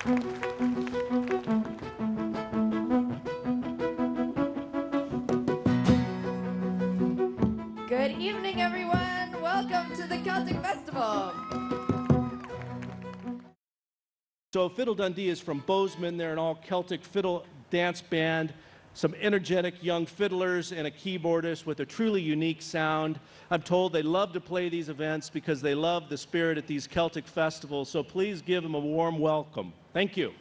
Good evening, everyone. Welcome to the Celtic Festival. So Fiddle Dundee is from Bozeman. They're an all-Celtic fiddle dance band, some energetic young fiddlers and a keyboardist with a truly unique sound. I'm told they love to play these events because they love the spirit at these Celtic festivals. So please give them a warm welcome. Thank you.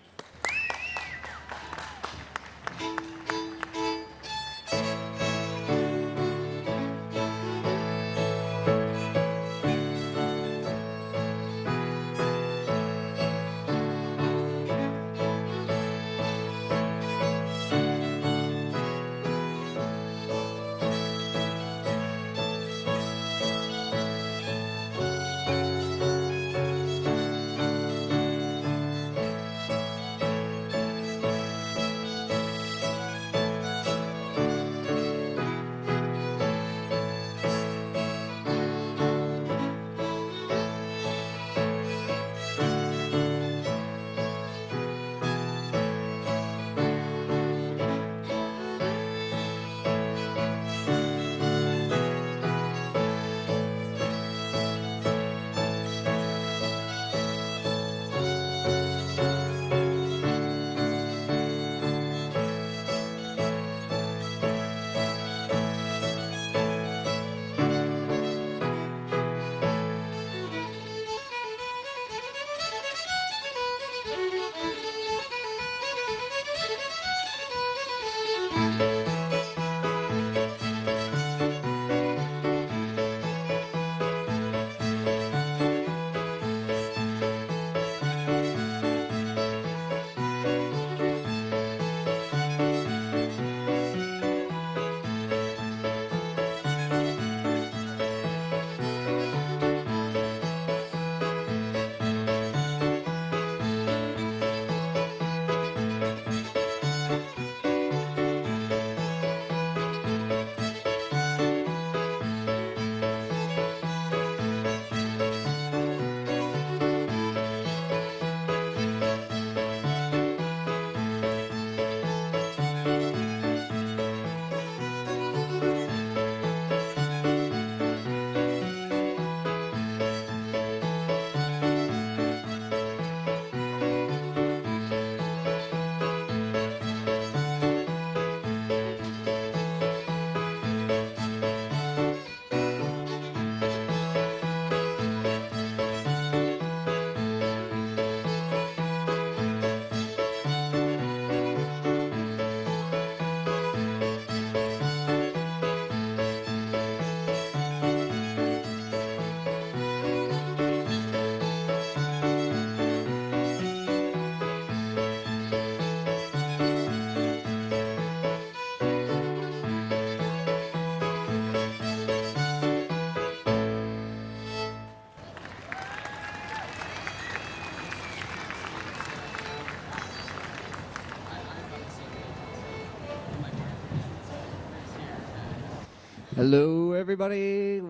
Hello, everybody.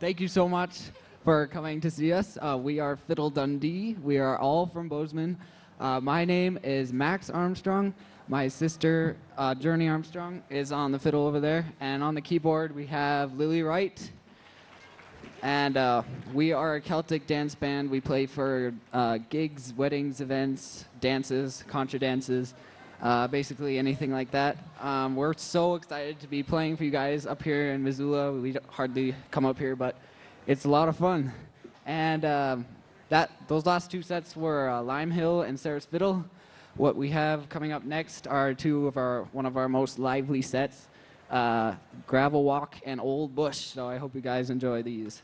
Thank you so much for coming to see us. We are Fiddle Dundee. We are all from Bozeman. My name is Max Armstrong. My sister, Journey Armstrong, is on the fiddle over there. And on the keyboard, we have Lily Wright. And we are a Celtic dance band. We play for gigs, weddings, events, dances, contra dances. Basically anything like that. We're so excited to be playing for you guys up here in Missoula. We hardly come up here, but it's a lot of fun. And those last two sets were Lime Hill and Sarah's Fiddle. What we have coming up next are one of our most lively sets, Gravel Walk and Old Bush. So I hope you guys enjoy these.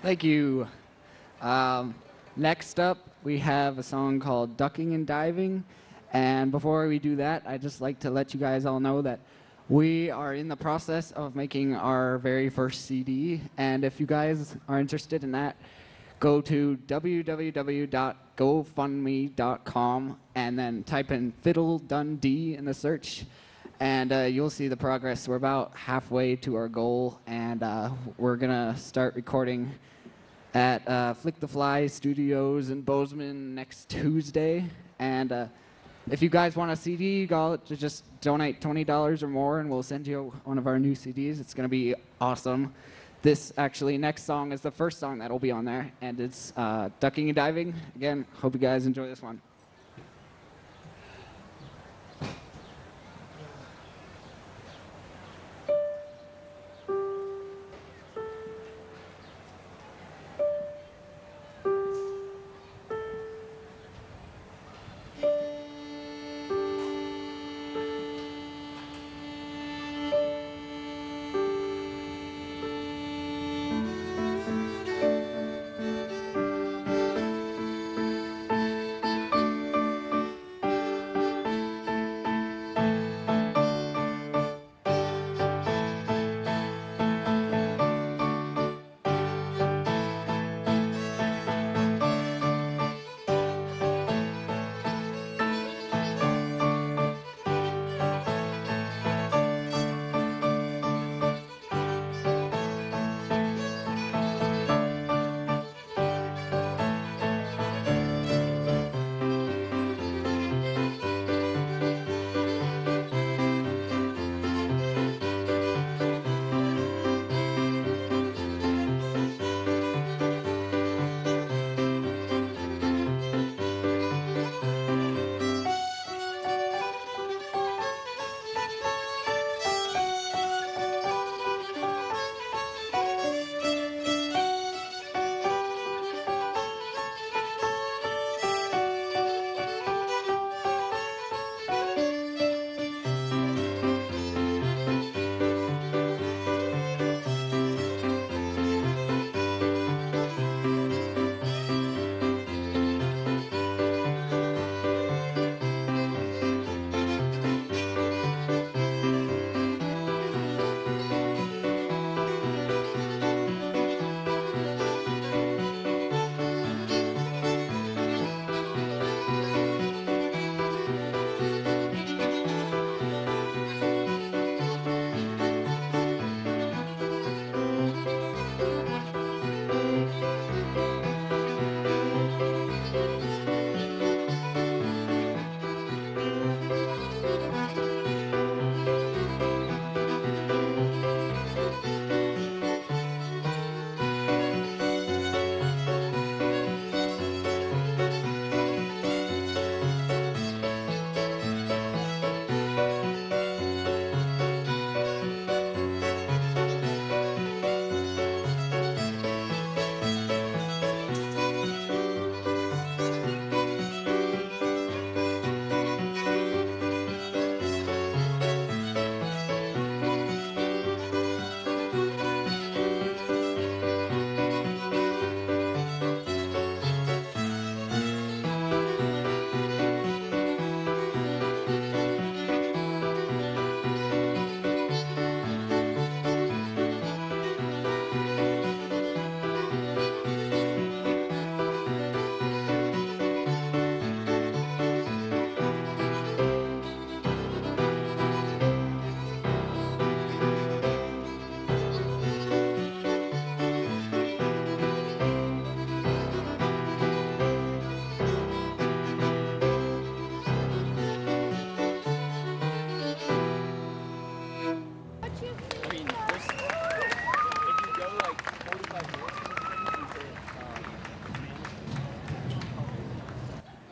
Thank you. Next up, we have a song called Ducking and Diving. And before we do that, I'd just like to let you guys all know that we are in the process of making our very first CD. And if you guys are interested in that, go to www.gofundme.com and then type in Fiddle Dundee in the search. And you'll see the progress. We're about halfway to our goal, and we're going to start recording at Flick the Fly Studios in Bozeman next Tuesday. And if you guys want a CD, just donate $20 or more, and we'll send you one of our new CDs. It's going to be awesome. This actually next song is the first song that'll be on there, and it's Ducking and Diving. Again, hope you guys enjoy this one.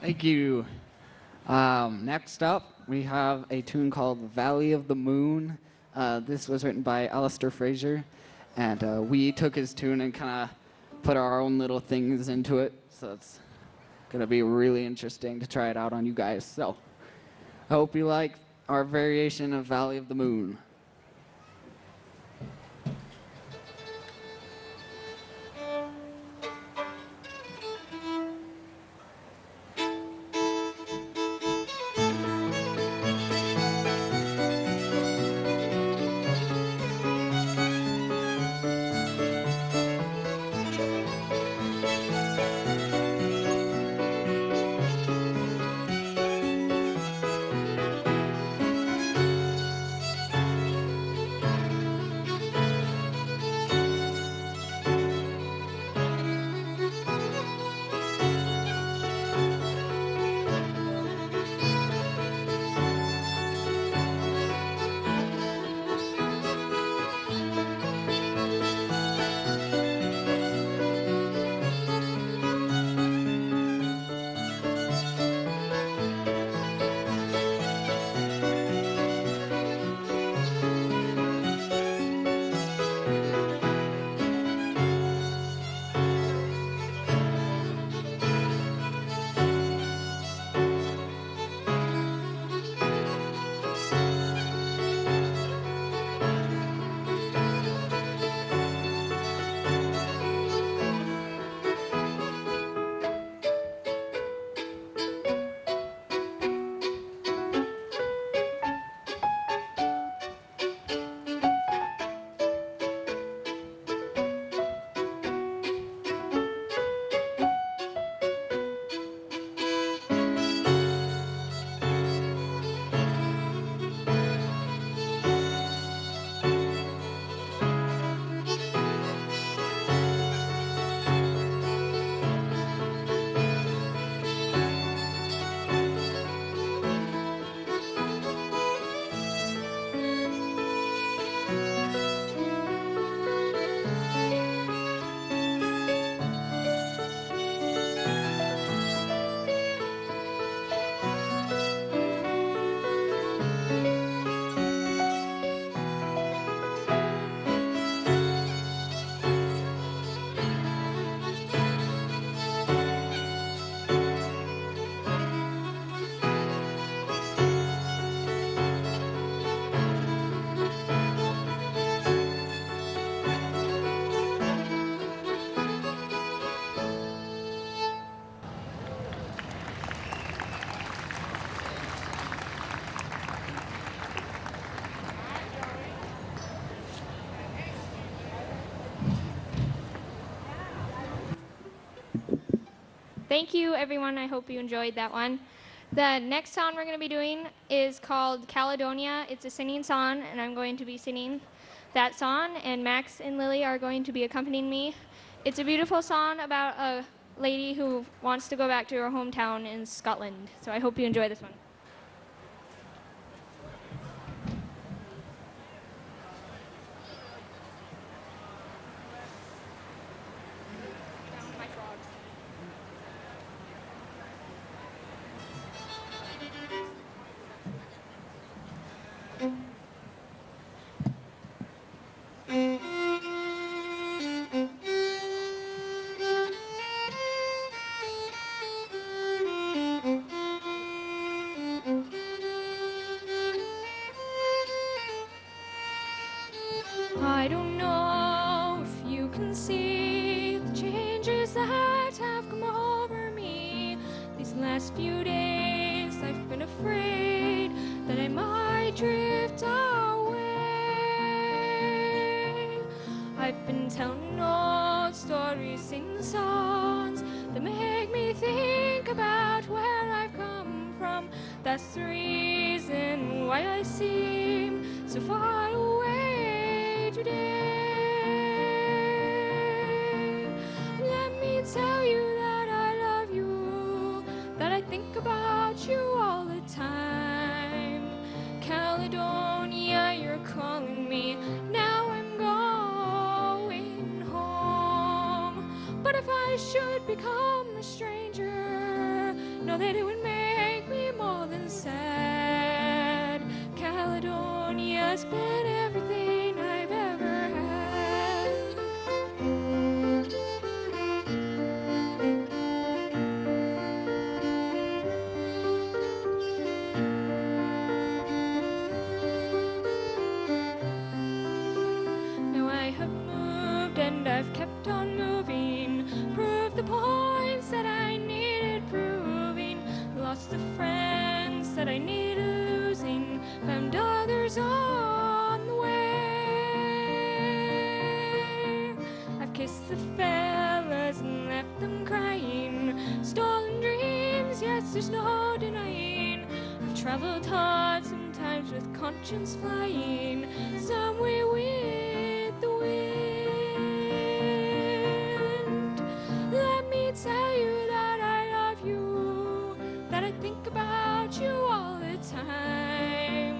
Thank you. Next up, we have a tune called Valley of the Moon. This was written by Alistair Fraser, and we took his tune and kind of put our own little things into it, so it's going to be really interesting to try it out on you guys. So I hope you like our variation of Valley of the Moon. Thank you, everyone. I hope you enjoyed that one. The next song we're going to be doing is called Calonia. It's a singing song, and I'm going to be singing that song, and Max and Lily are going to be accompanying me. It's a beautiful song about a lady who wants to go back to her hometown in Scotland. So I hope you enjoy this one. I don't know if you can see the changes that have come over me. These last few days I've been afraid that I might drift away. I've been telling old stories, singing songs that make me think about where I've come from. That's the reason why I seem so far away today. Let me tell you that I love you, that I think about you all the time. Caledonia, you're calling me, now I'm going home. But if I should become a stranger, know that it would make me more than sad. Caledonia's been everything I've ever had. Now I have moved and I've kept on moving, proved the points that I needed proving, lost the friends that I needed losing, found others on the way. I've kissed the fellas and left them crying, stolen dreams, yes, there's no denying. I've traveled hard, sometimes with conscience flying, some way with the wind. Let me tell you that I love you, that I think about you all the time.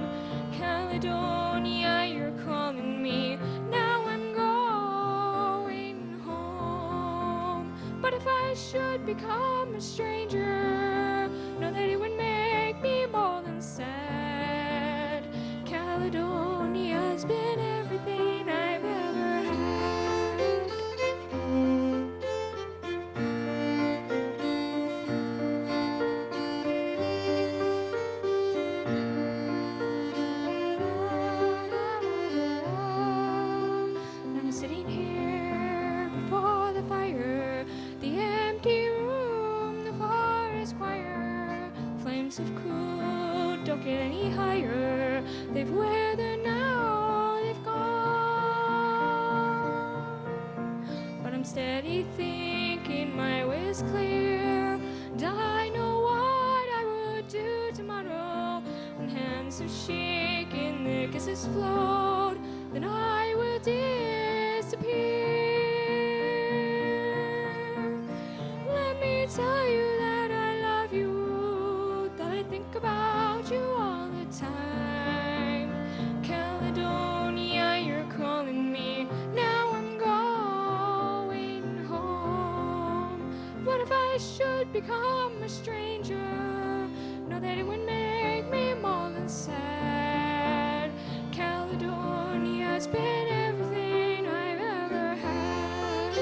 Caledonia, you're calling me, now I'm going home. But if I should become a stranger, know that it would make me more than sad. Caledonia's been everything I've ever had. I'm sitting here before the fire, the empty room, the forest choir. Flames have cooled, don't get any higher. They've weathered now, they've gone. But I'm steady thinking my way is clear, and I know what I would do tomorrow. When hands have shaken, their kisses flowed, then I will disappear. Let me tell you that I love you, that I think about you all the time. Caledonia, you're calling me, now I'm going home. What if I should become a stranger, know that it would make me more than sad. Caledonia's been everything I've ever had.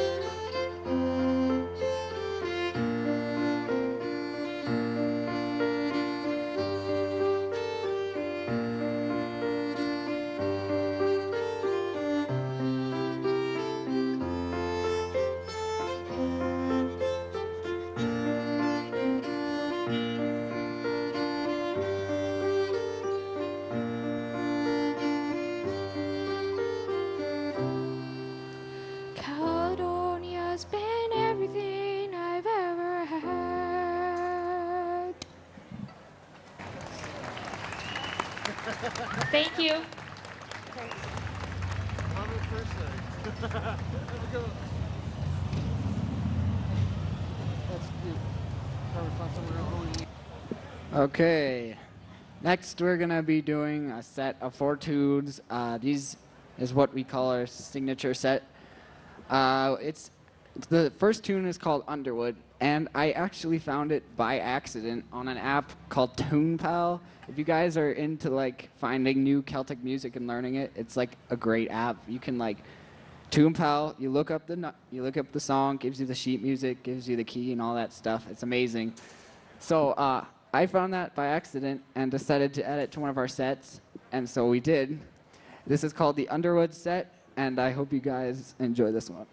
Thank you. Okay. Next, we're going to be doing a set of 4 tunes. These is what we call our signature set. The first tune is called Underwood, and I actually found it by accident on an app called TunePal. If you guys are into like finding new Celtic music and learning it, it's like a great app. You can like TunePal, you look up the song, gives you the sheet music, gives you the key and all that stuff. It's amazing. So I found that by accident and decided to add it to one of our sets, and so we did. This is called the Underwood set, and I hope you guys enjoy this one.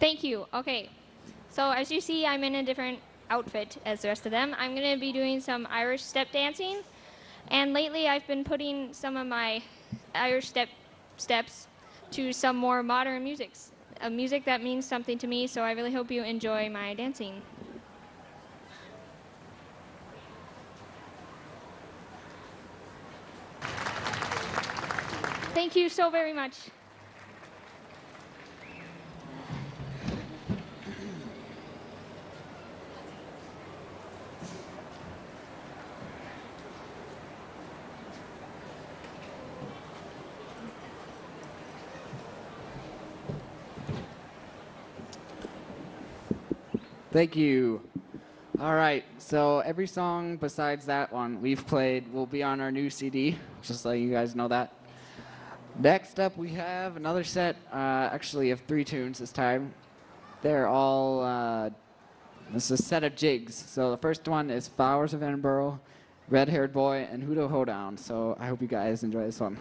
Thank you. Okay. So as you see, I'm in a different outfit as the rest of them. I'm going to be doing some Irish step dancing. And lately I've been putting some of my Irish steps to some more modern musics. A music that means something to me, so I really hope you enjoy my dancing. Thank you so very much. Thank you. All right, so every song besides that one we've played will be on our new CD, just letting you guys know that. Next up, we have another set, actually of 3 tunes this time. They're all, this is a set of jigs. So the first one is Flowers of Edinburgh, Red Haired Boy, and Hoodo Hoedown. So I hope you guys enjoy this one.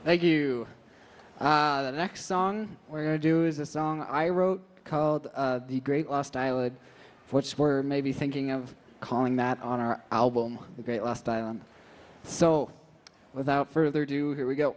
Thank you. The next song we're going to do is a song I wrote called The Great Lost Island, which we're maybe thinking of calling that on our album, The Great Lost Island. So, without further ado, here we go.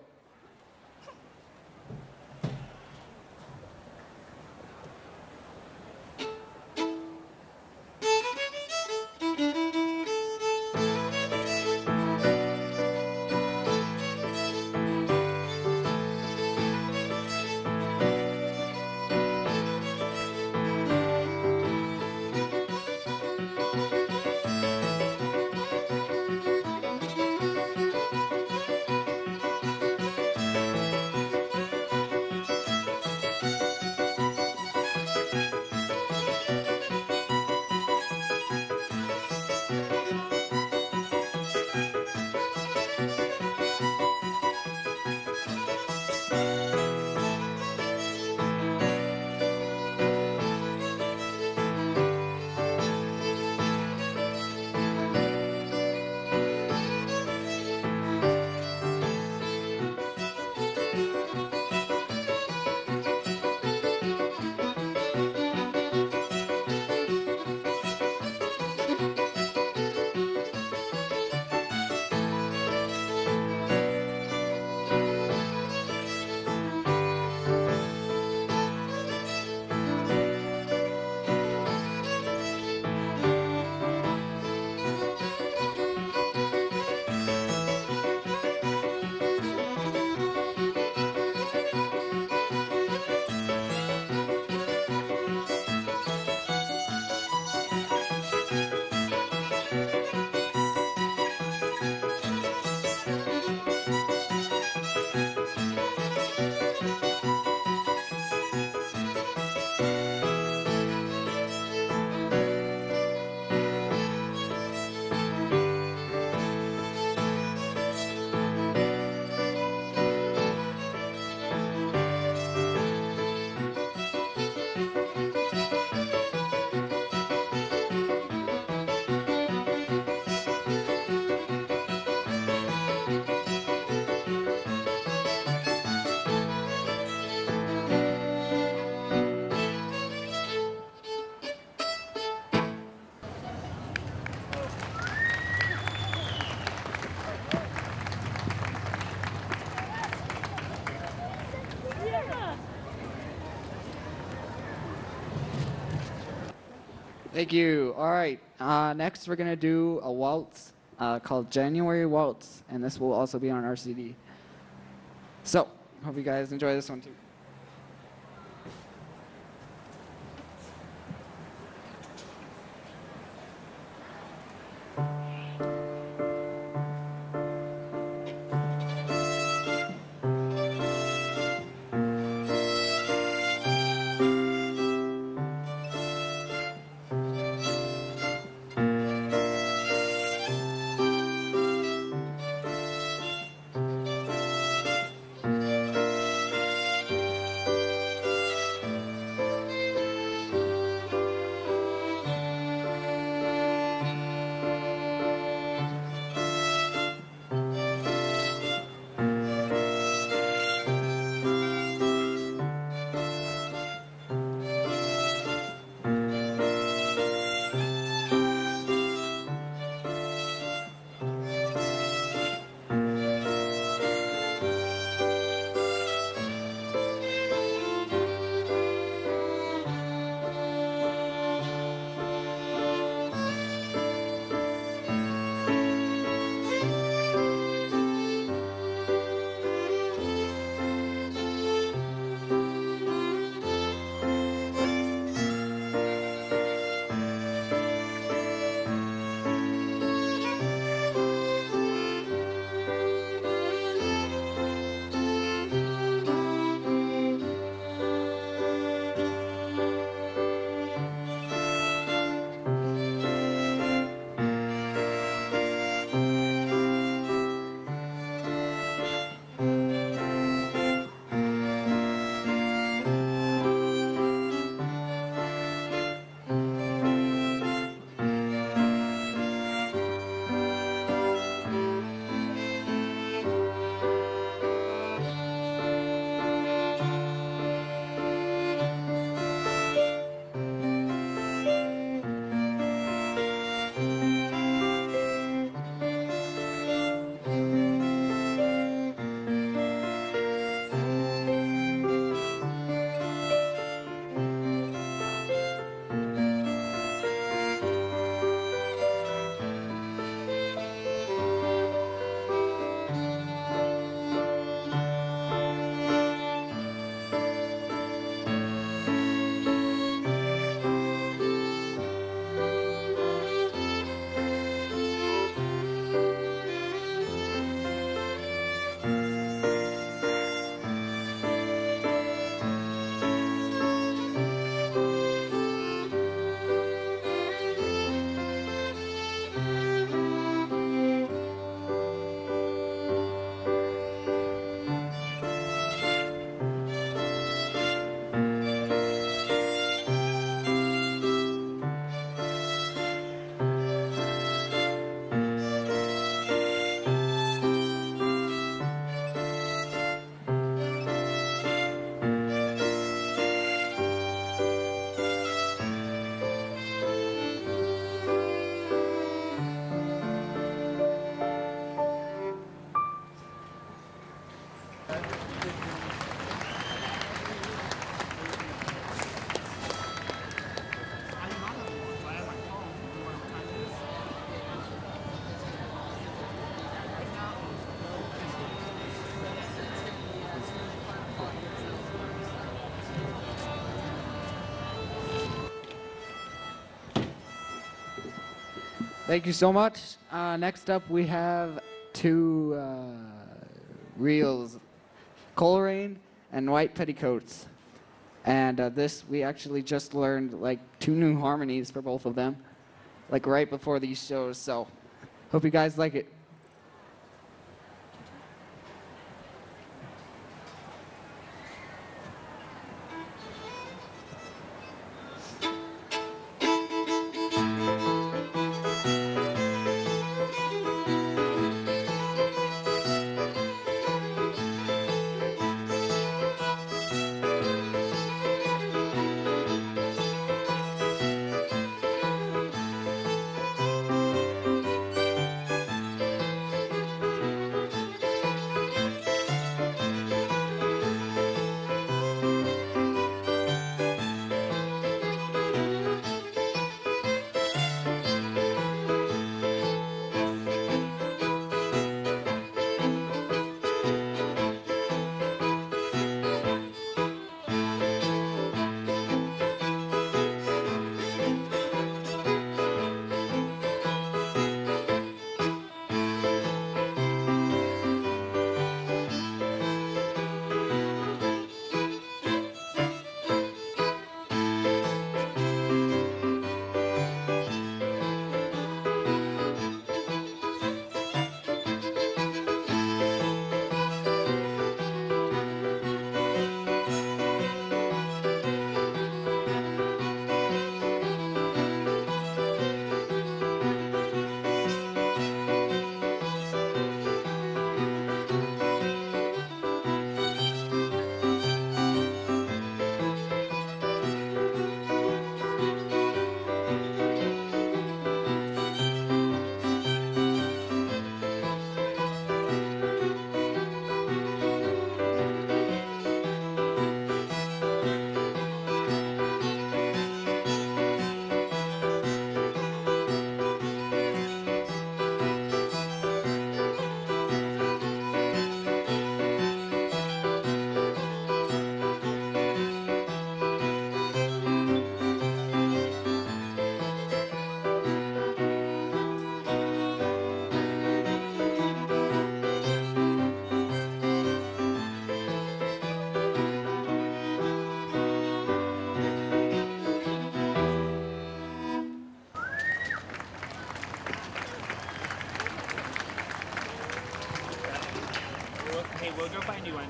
Thank you. All right. Next, we're going to do a waltz called January Waltz, and this will also be on our CD. So, hope you guys enjoy this one too. Thank you so much. Next up, we have two reels, Coleraine and White Petticoats. And this, we actually just learned like 2 new harmonies for both of them, like right before these shows. So hope you guys like it. Hey, we'll go find you one.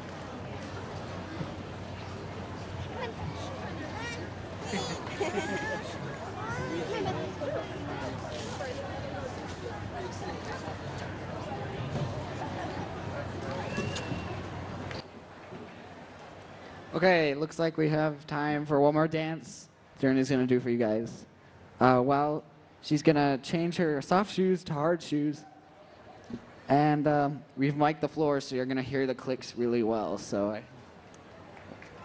Okay, looks like we have time for one more dance Journey's gonna do for you guys. Well, she's gonna change her soft shoes to hard shoes. And we've mic'd the floor, so you're gonna hear the clicks really well. So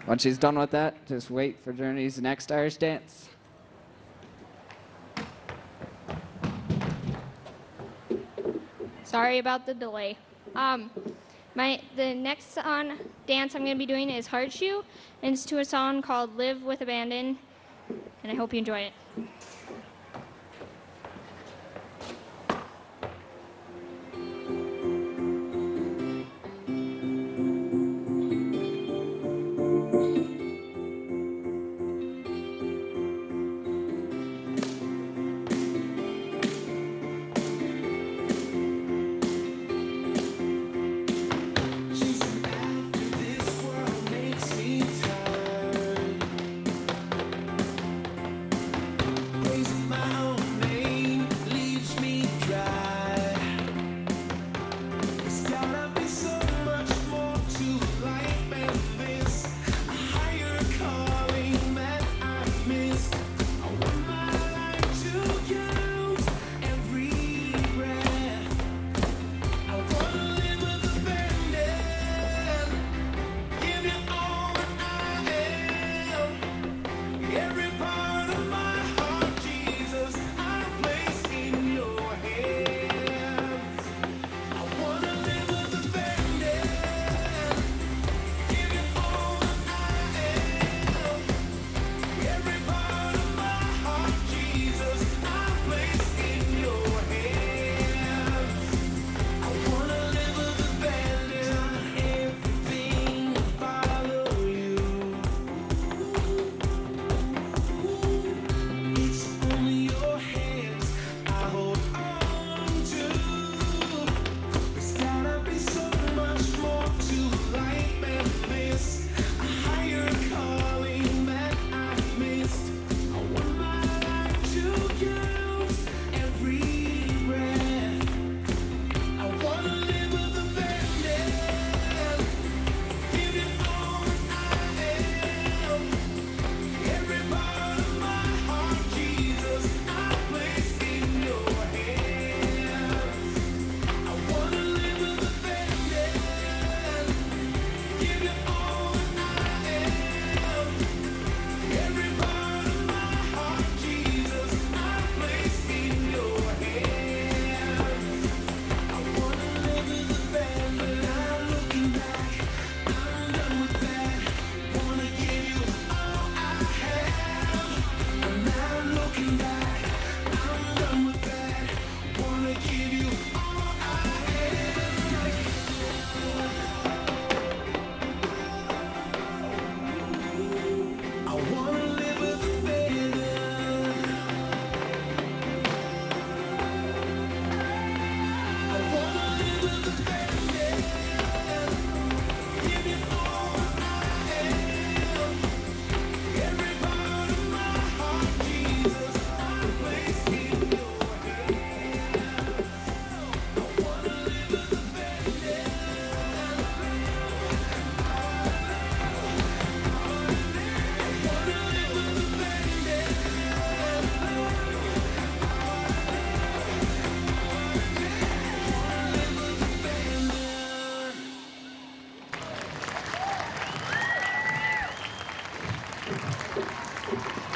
once she's done with that, just wait for Journey's next Irish dance. Sorry about the delay. The next dance I'm going to be doing is Hard Shoe, and it's to a song called Live with Abandon, and I hope you enjoy it.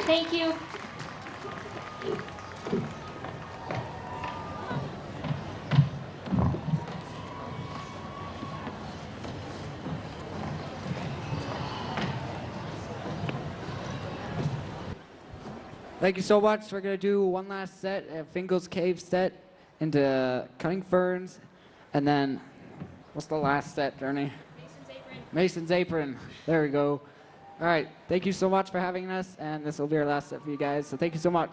Thank you. Thank you so much. We're going to do one last set, a Fingal's Cave set into Cutting Ferns. And then, what's the last set, Journey? Mason's Apron. Mason's Apron. There we go. All right. Thank you so much for having us. And this will be our last set for you guys. So thank you so much.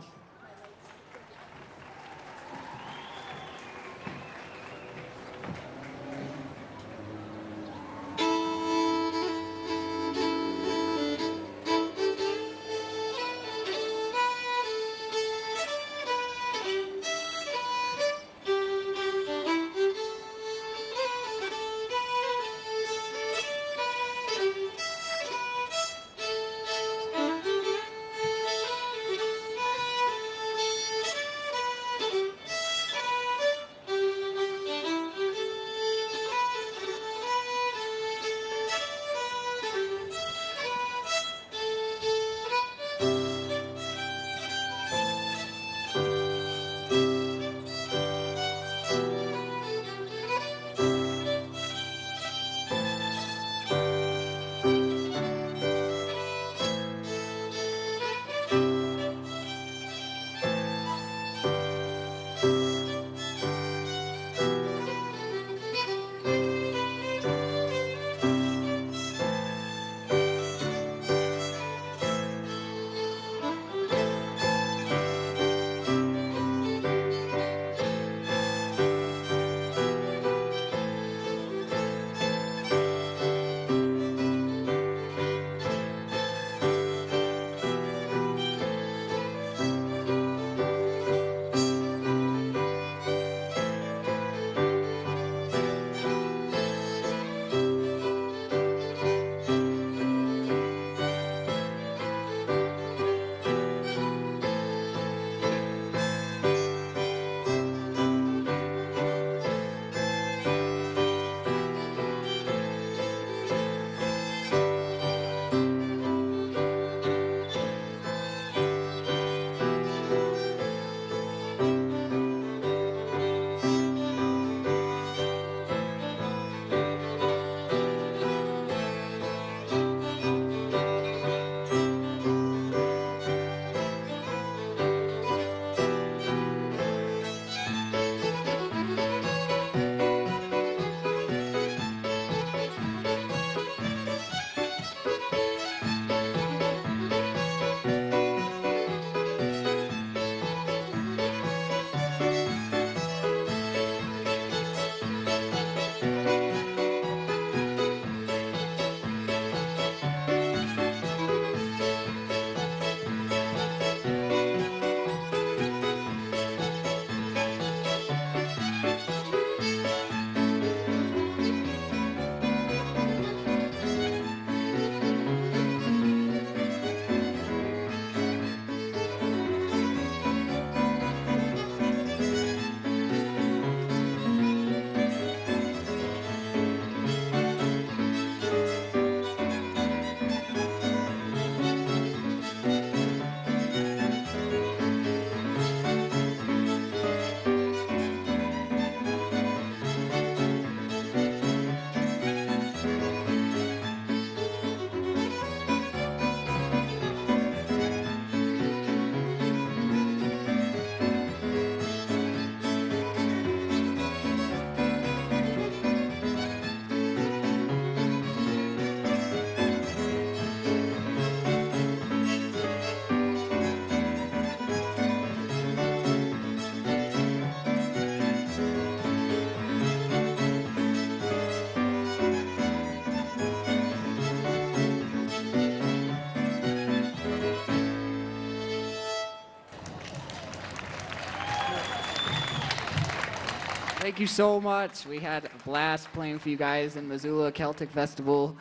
Thank you so much. We had a blast playing for you guys in Missoula Celtic Festival.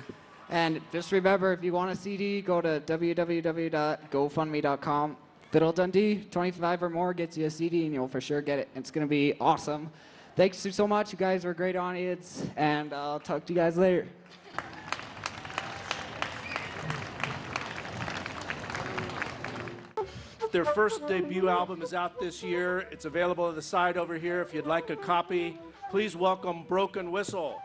And just remember, if you want a CD, go to www.gofundme.com. Fiddle Dundee, 25 or more gets you a CD, and you'll for sure get it. It's going to be awesome. Thanks so much. You guys were a great audience, and I'll talk to you guys later. Their first debut album is out this year. It's available on the side over here if you'd like a copy. Please welcome Broken Whistle.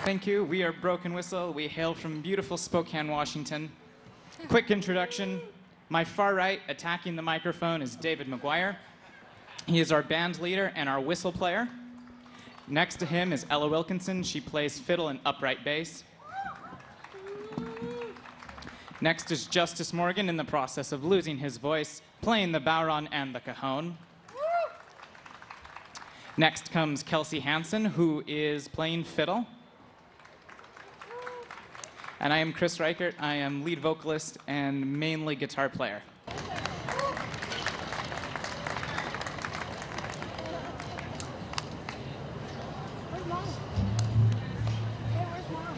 Thank you. We are Broken Whistle. We hail from beautiful Spokane, Washington. Quick introduction. My far right, attacking the microphone, is David McGuire. He is our band leader and our whistle player. Next to him is Ella Wilkinson. She plays fiddle and upright bass. Next is Justice Morgan, in the process of losing his voice, playing the bowron and the cajon. Next comes Kelsey Hansen, who is playing fiddle. And I am Chris Reichert. I am lead vocalist and mainly guitar player. Where's Mom? Hey, where's Mom?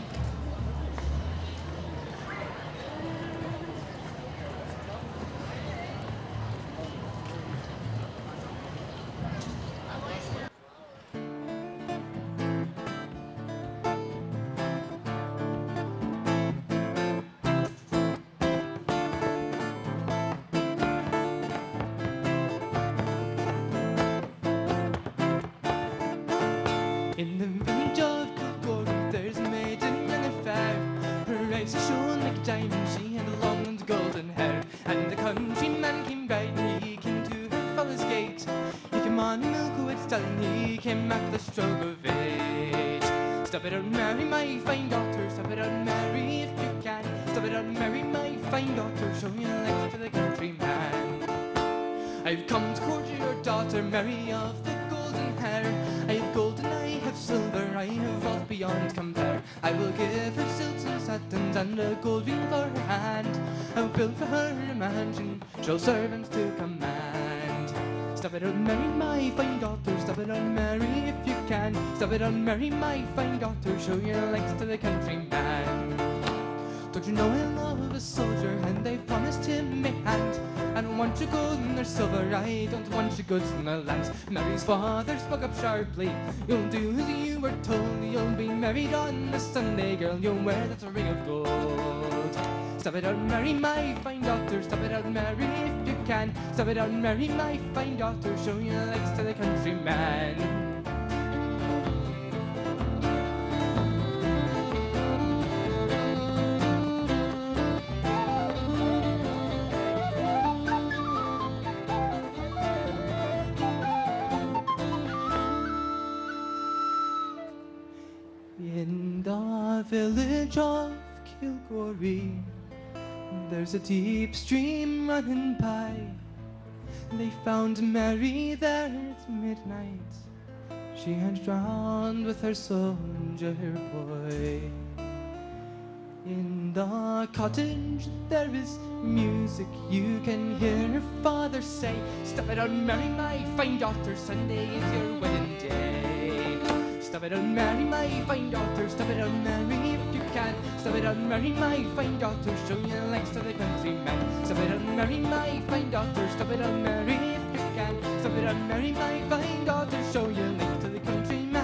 In the village of Kilgore, there's a maiden young and fair. Her eyes are shone like a diamond, she had long and golden hair. And the countryman came riding, he came to her father's gate. He came on a milk-white stallion, he came at the stroke of age. Stop it out, Mary, my fine daughter, stop it out, Mary, if you can. Stop it out, Mary, my fine daughter, show your legs to the countryman. I've come to court your daughter, Mary of the golden hair. I have gold and I have silver, I have wealth beyond compare. I will give her silks and satins and a gold ring for her hand. I will build for her a mansion, show servants to command. Stop it out, Mary, my fine daughter, stop it out, Mary, if you can. Stop it out, Mary, my fine daughter, show your legs to the countryman. Don't you know I love a soldier, and they've promised him a hand. I don't want your gold and their silver, I don't want your goods and their lands. Mary's father spoke up sharply, you'll do as you were told. You'll be married on a Sunday, girl, you'll wear that ring of gold. Stop it out, Mary, my fine daughter, stop it out, Mary, if you can. Stop it out, Mary, my fine daughter, show your legs to the countryman. In the village of Kilgore, there's a deep stream running by. They found Mary there at midnight. She had drowned with her soldier boy. In the cottage there is music, you can hear her father say, stop it out, Mary, my fine daughter, Sunday is your wedding day. Stop it out, Mary, my fine daughter, stop it out, Mary, if you can. Stop it out, Mary, my fine daughter, show your legs to the countryman. Stop it out, Mary, my fine daughter, stop it out, Mary, if you can. Stop it out, Mary, my fine daughter, show your legs to the countryman.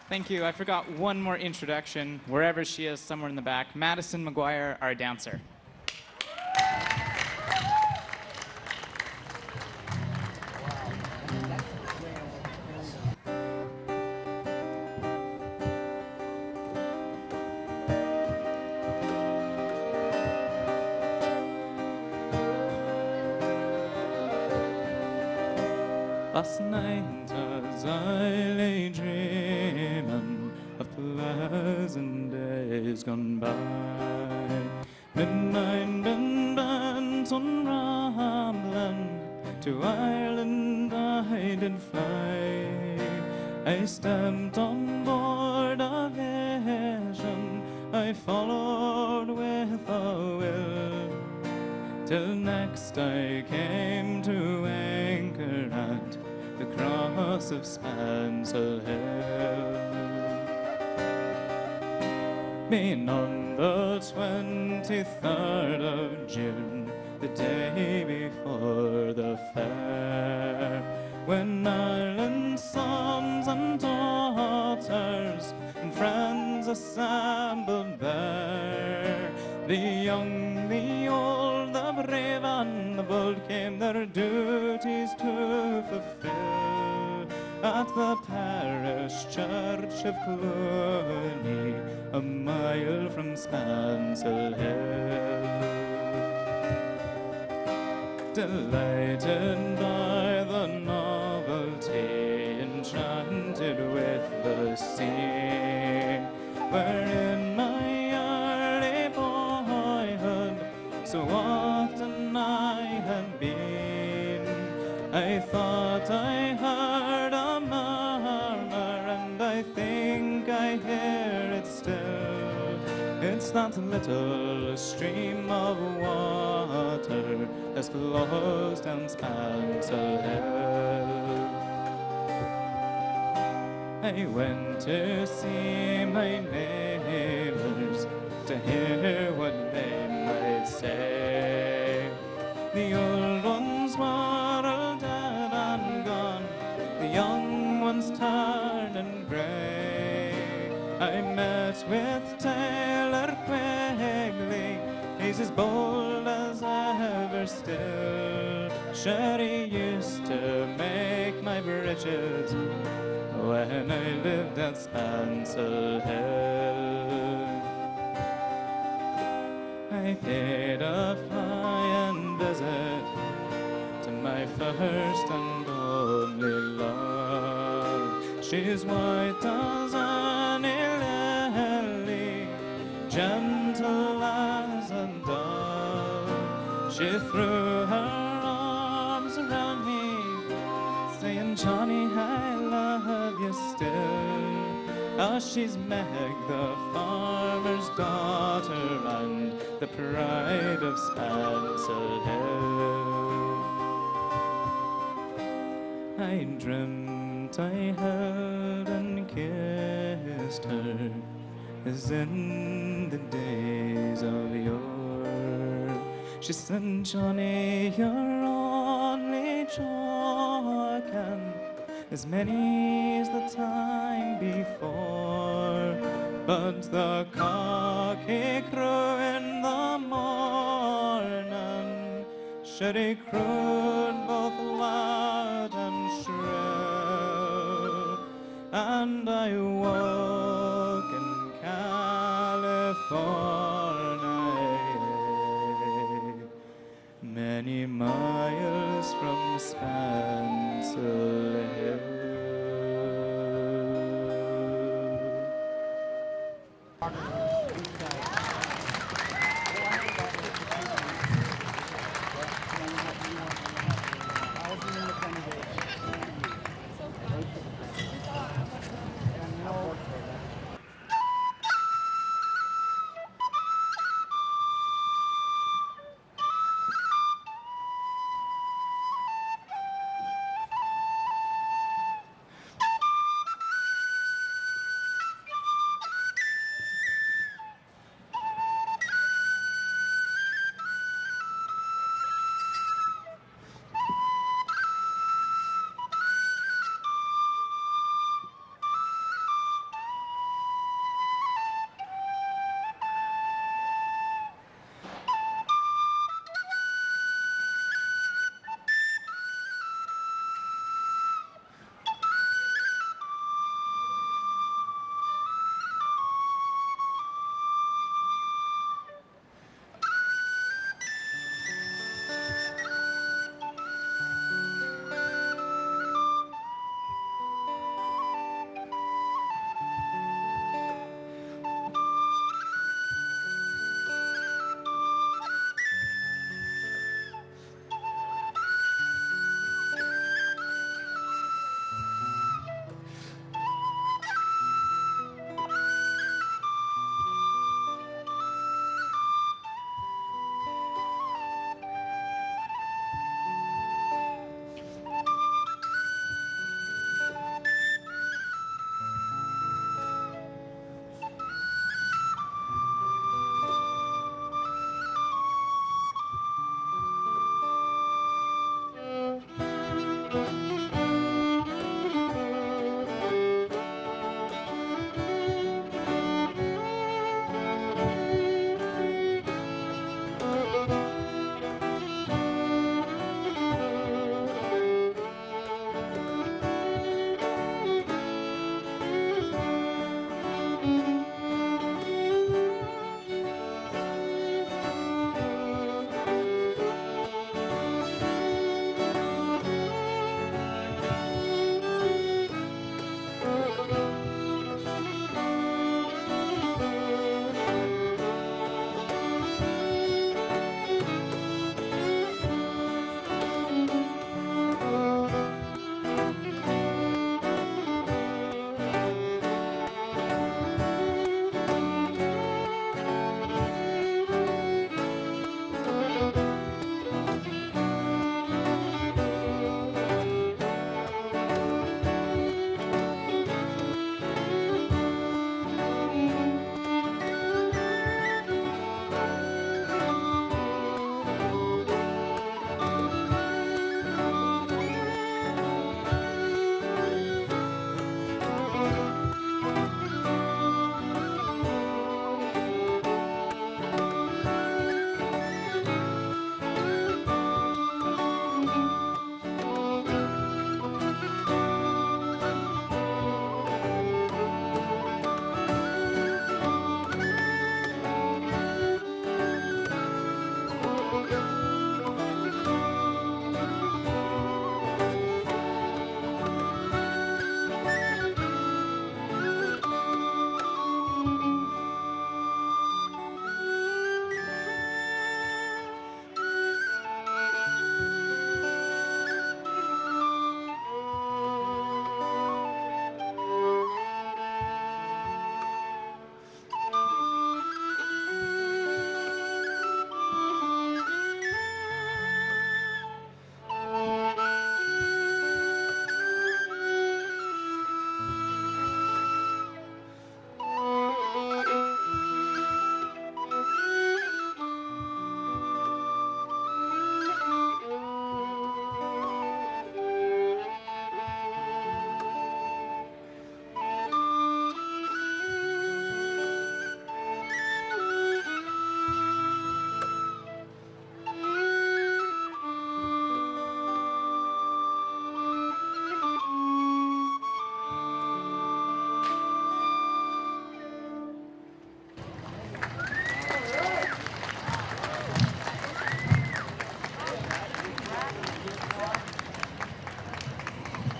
Thank you. I forgot one more introduction, wherever she is, somewhere in the back. Madison McGuire, our dancer. Last night as I lay dreaming of pleasant days gone by, midnight been bent on rambling, to Ireland I did fly. I stepped on board a vision, I followed with a will, till next I came to anchor at the cross of Spansel Hill. Being on the 23rd of June, the day before the fair, when Ireland's sons and daughters and friends assembled there, the young, the old, the brave and the bold came their duties to fulfill at the parish church of Calonia, a mile from Spansel Hill. Delighted by the novelty, enchanted with the scene, wherein my early boyhood so often I had been. I thought I heard a murmur, and I think I hear it still. It's that little stream of water that flows down Spansel Hill. I went to see my neighbors to hear what they might say. The old ones were all dead and gone, the young ones turning grey. I met with Taylor Quigley, he's as bold as ever still. Sure, he used to make my breeches when I lived at Spansel Hill. I paid a flying visit to my first and only love. She's white as any lily, gentle as a dove. She threw her arms around me, saying, Johnny, I love you still. Oh, she's Meg, the farmer's daughter, and the pride of Spansel Hill. I dreamt I held and kissed her as in the days of yore. She said, Johnny, you're only joking as many as the time before, but the cock he crew in the morning, should he crowed both loud and shrill, and I woke in California, many miles from Spansel Hill.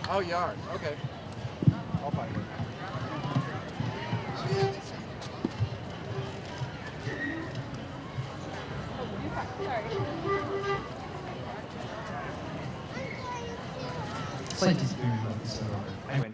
Oh, you are? Okay. I'll find it. Slight disagreement about this, so I win.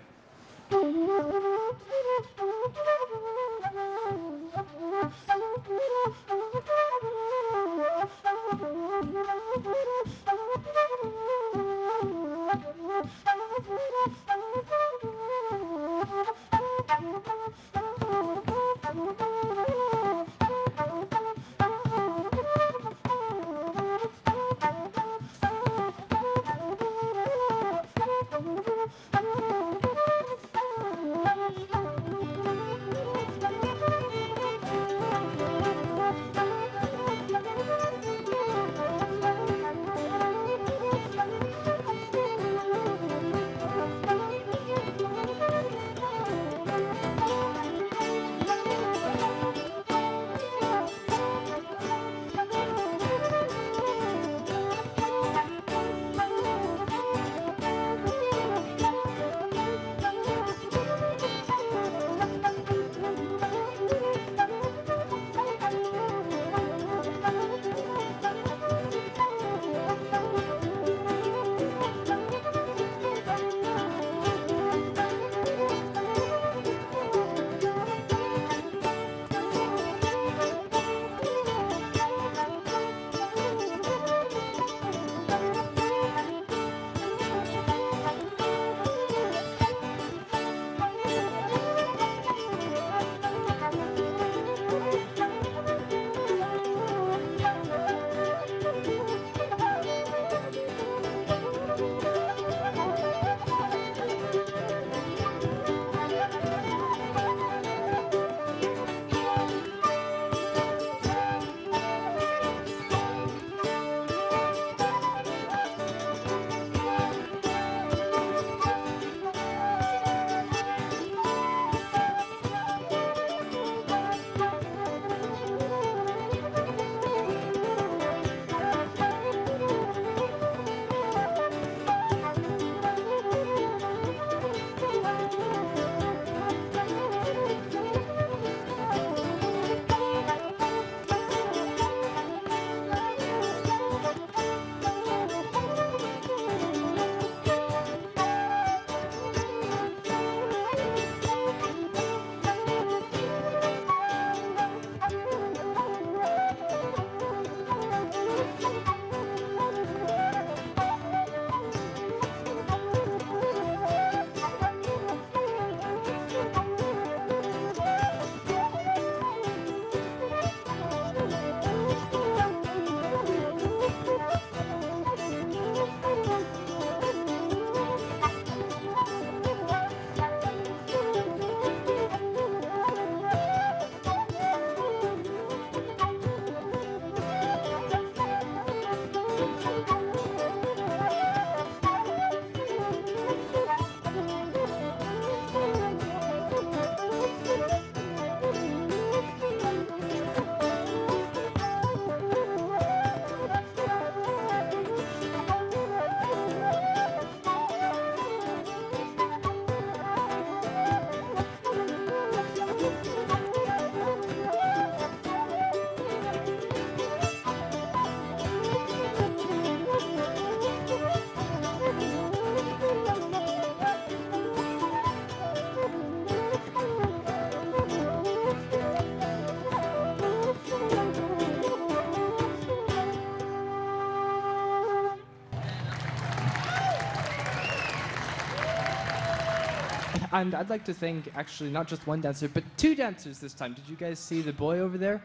And I'd like to thank, actually, not just one dancer, but two dancers this time. Did you guys see the boy over there?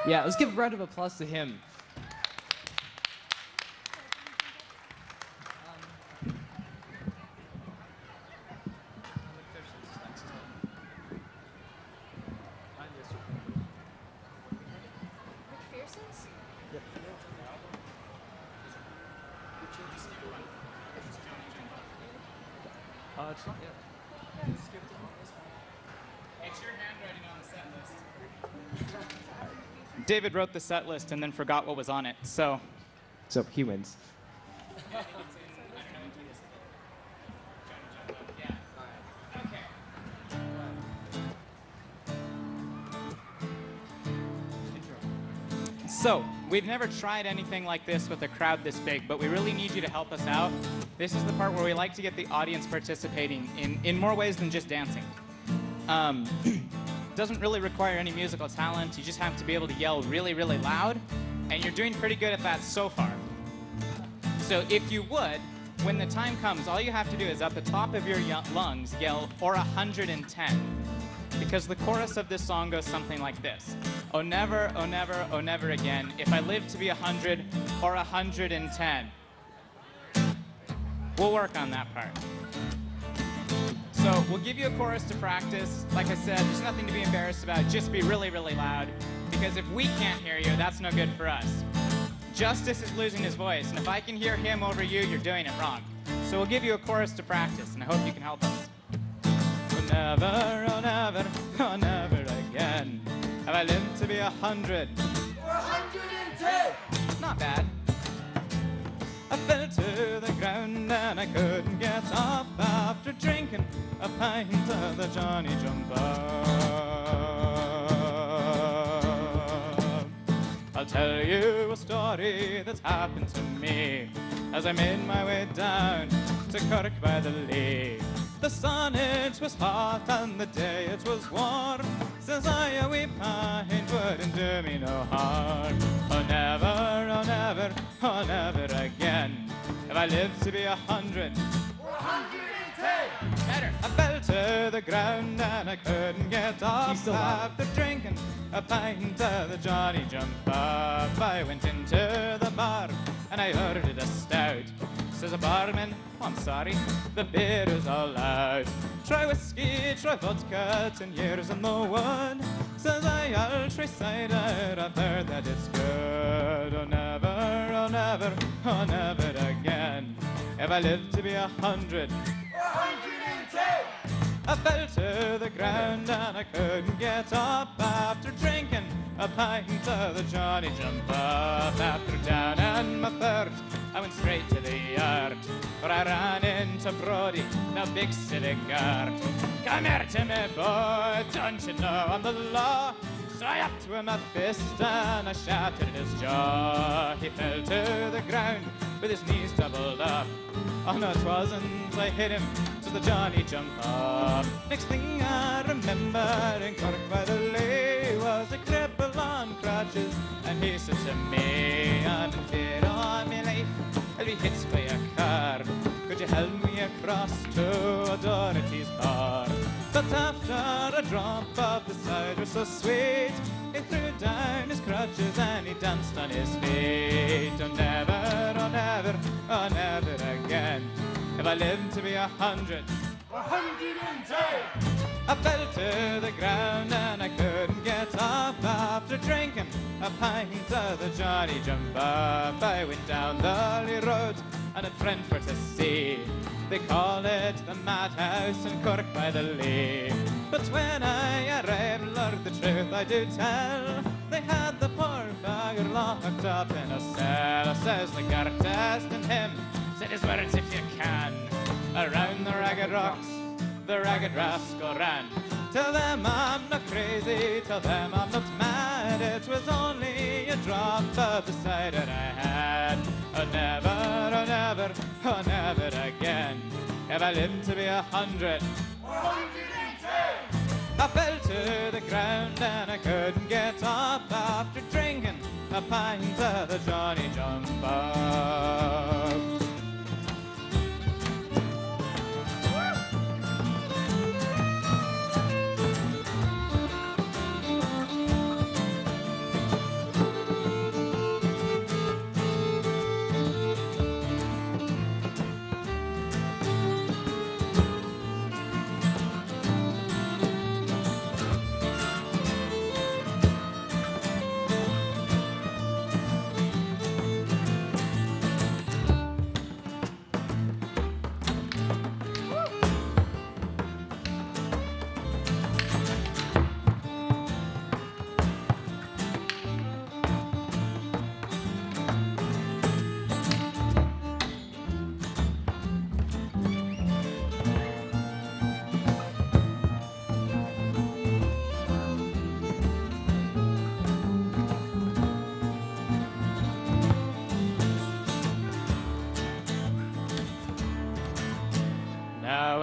Yeah, let's give a round of applause to him. It's not yet. It's your handwriting on the set list. David wrote the set list and then forgot what was on it, so So he wins. So, we've never tried anything like this with a crowd this big, but we really need you to help us out. This is the part where we like to get the audience participating in more ways than just dancing. Doesn't really require any musical talent. You just have to be able to yell really, really loud, and you're doing pretty good at that so far. So if you would, when the time comes, all you have to do is at the top of your lungs yell, or 110. Because the chorus of this song goes something like this. Oh never, oh never, oh never again, if I live to be 100 or 110. We'll work on that part. So we'll give you a chorus to practice. Like I said, there's nothing to be embarrassed about. Just be really, really loud. Because if we can't hear you, that's no good for us. Justice is losing his voice, and if I can hear him over you, you're doing it wrong. So we'll give you a chorus to practice, and I hope you can help us. Oh never, oh never, oh never again have I lived to be 100 or 110. Not bad. I fell to the ground and I couldn't get up after drinking a pint of the Johnny Jumper. I'll tell you a story that's happened to me as I made my way down to Cork by the Lee. The sun it was hot and the day it was warm. Says I, a wee pint wouldn't do me no harm. Oh never, oh never, oh never again if I live to be 100 or 110. Better. I fell to the ground and I couldn't get up after drinking a pint of the Johnny Jump Up. I went into the bar and I ordered a stout. Says a barman, oh, I'm sorry, the beer is all out. Try whiskey, try vodka, 10 years and no one. Says I'll try cider, I've heard that it's good. Oh never, oh never, oh never again if I live to be 100 or 110. I fell to the ground and I couldn't get up after drinking a pint of the Johnny Jump Up. After down and my third, I went straight to the yard, where I ran into Brody, the big city guard. Come here to me, boy, don't you know I'm the law? So I upped with my fist and I shattered his jaw. He fell to the ground with his knees doubled up. Oh no, 'twasn't I hit him, to the Johnny Jump Up. Next thing I remember in Cork by the Lea was a cripple on crutches, and he said to me, I'm in fear on my life, I'll be hit by a car. Could you help me across to Dorothy's bar? But after a drop of the cider so sweet, he threw down his crutches and he danced on his feet. Oh never, oh never, oh never again if I live to be 100 or 110. I fell to the ground and I couldn't get up after drinking a pint of the Johnny Jump Up. I went down the Lee Road and a friend for to see. They call it the madhouse in Cork by the Lea. But when I arrived, Lord, the truth I do tell, they had the poor beggar locked up in a cell. Says the artist and him, said his words if you can. Around the ragged rocks, the ragged rascal ran. Tell them I'm not crazy, tell them I'm not mad. It was only a drop of the cider I had. Oh never, oh never, oh never again if I live to be 100 or 110. I fell to the ground and I couldn't get up after drinking a pint of the Johnny Jump Up.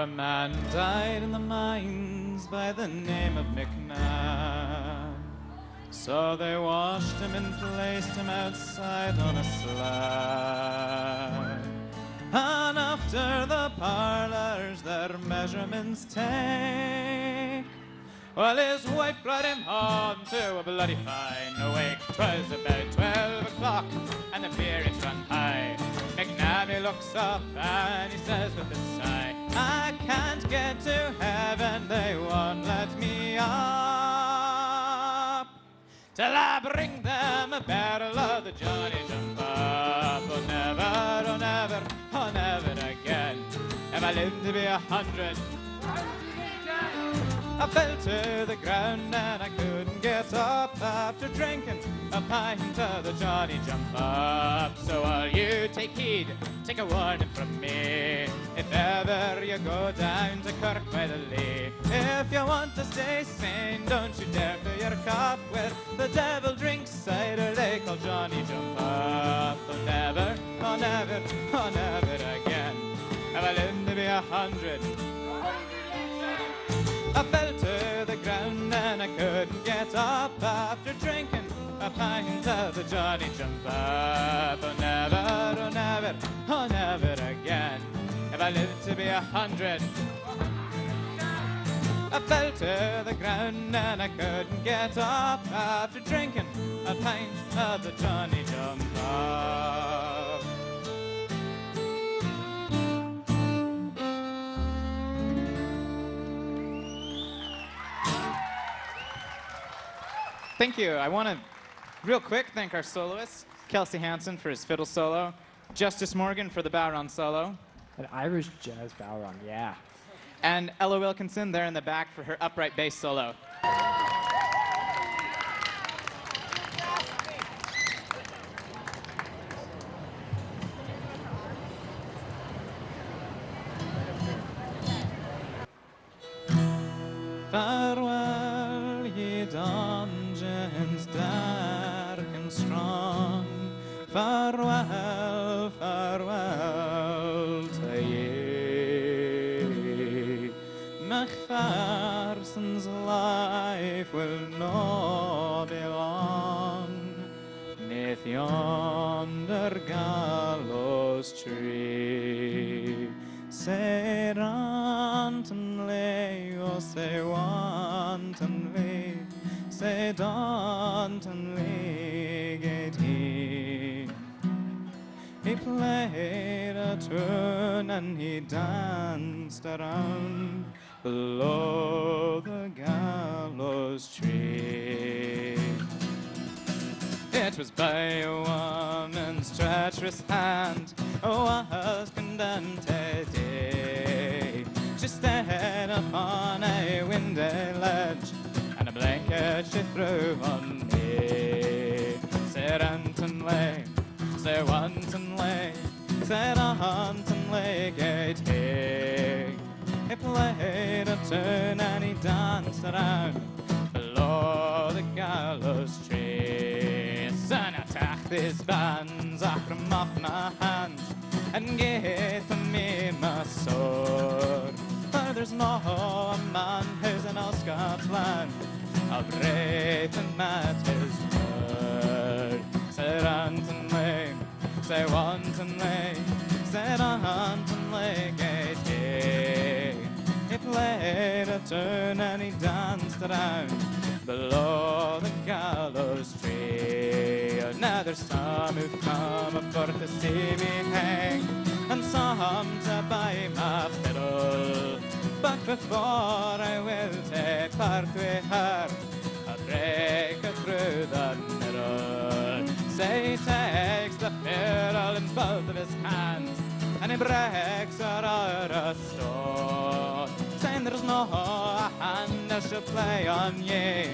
a man died in the mines by the name of McMahon. So they washed him and placed him outside on a slab. And after the parlours their measurements take, well, his wife brought him home to a bloody fine awake. 'Twas about 12 o'clock and the periods run high. McNabby looks up and he says with a sigh, I can't get to heaven, they won't let me up till I bring them a barrel of the Johnny Jump Up. Oh never, oh never, oh never again. If I live to be 100, I fell to the ground and I couldn't get up after drinking a pint of the Johnny Jump Up. So all you take heed, take a warning from me. If ever you go down to Cork by the Lee, if you want to stay sane, don't you dare fill your cup with the devil drinks cider they call Johnny Jump Up. Oh never, oh never, oh never again. Have I lived to be 100? I fell to the ground and I couldn't get up after drinking a pint of the Johnny Jump Up. Oh never, oh never, oh never again. If I live to be 100, I fell to the ground and I couldn't get up after drinking a pint of the Johnny Jump Up. Thank you. I want to, real quick, thank our soloists, Kelsey Hansen for his fiddle solo, Justice Morgan for the bowron solo. An Irish jazz bowron, yeah. And Ella Wilkinson there in the back for her upright bass solo. Farewell, ye dungeons dark and strong. Farewell, farewell to ye. Macpherson's life will no be long, neath yonder gallows tree. Say wantonly, oh say wantonly, say dauntonly gait he. He played a tune and he danced around below the gallows tree. It was by a woman's treacherous hand, was condemned to day. She stood upon a window ledge, and a blanket she threw on me. Said wantonly, say wantonly, said wantonly gait he. He played a tune and he danced around below the gallows tree. Son, attack these bands, from off my hands, and give to me my sword. For there's no a man who's in all Scotland of brave and at his word. Say wantonly, say wantonly, say wantonly gait he. He played a tune and he danced around below the gallows tree. Now there's some who've come for to see me hang, and some to buy my fiddle. But before I will take part with her, I'll break her through the middle. Say he takes the fiddle in both of his hands, and he breaks her out a stone, saying there's no hand that shall play on ye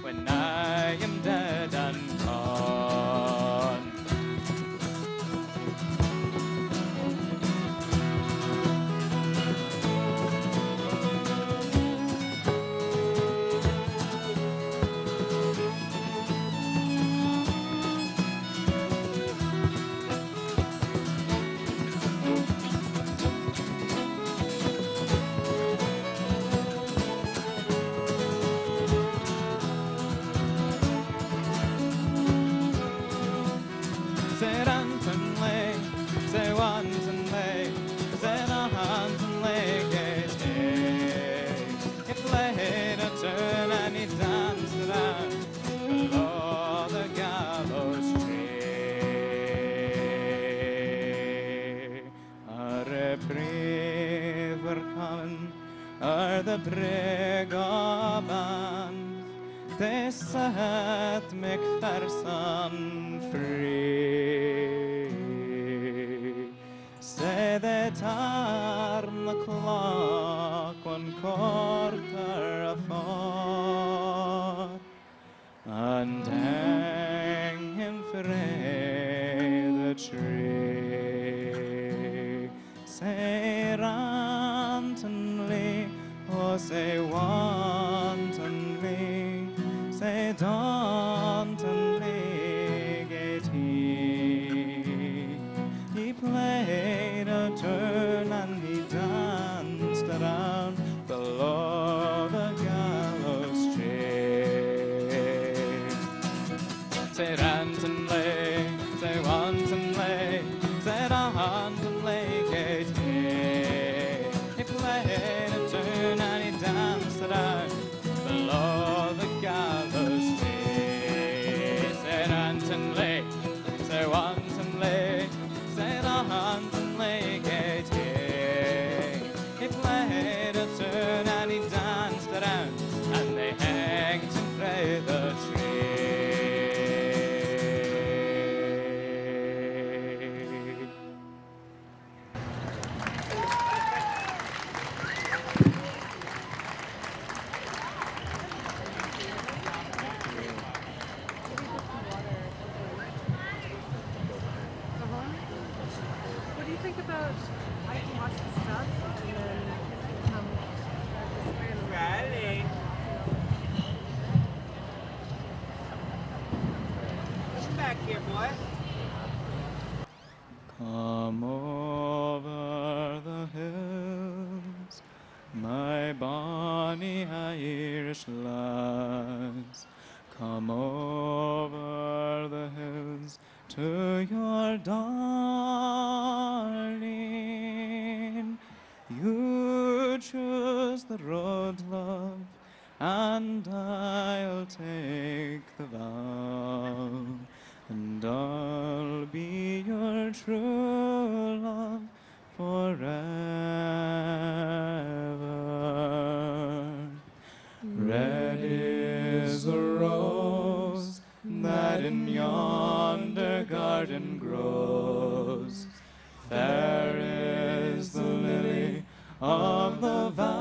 when I am dead and gone. common o'er the brig of Banff. They set Macpherson free. Say they turn the clock 1/4 afore and hang him frae the tree. Say rantonly, oh say wantonly, say dauntonly gait he. He played a turn and he danced around below the gallows tree. Say rantonly, say wantonly, say dauntonly gait he. He played a turn and he danced around below the gallows tree. Say rantonly, say wantonly, say dauntonly gait he. He played a turn and he danced around, and they hanged him frae the tree. What do you think about I can watch the stuff and then come Riley. Come back here, boy. Come over the hills, my bonny Irish lads. Come over the hills to your darling. You choose the road, love, and I'll take the vow, and I'll be your true love forever. Red is the rose that in yonder garden grows. Fair is the lily of the valley.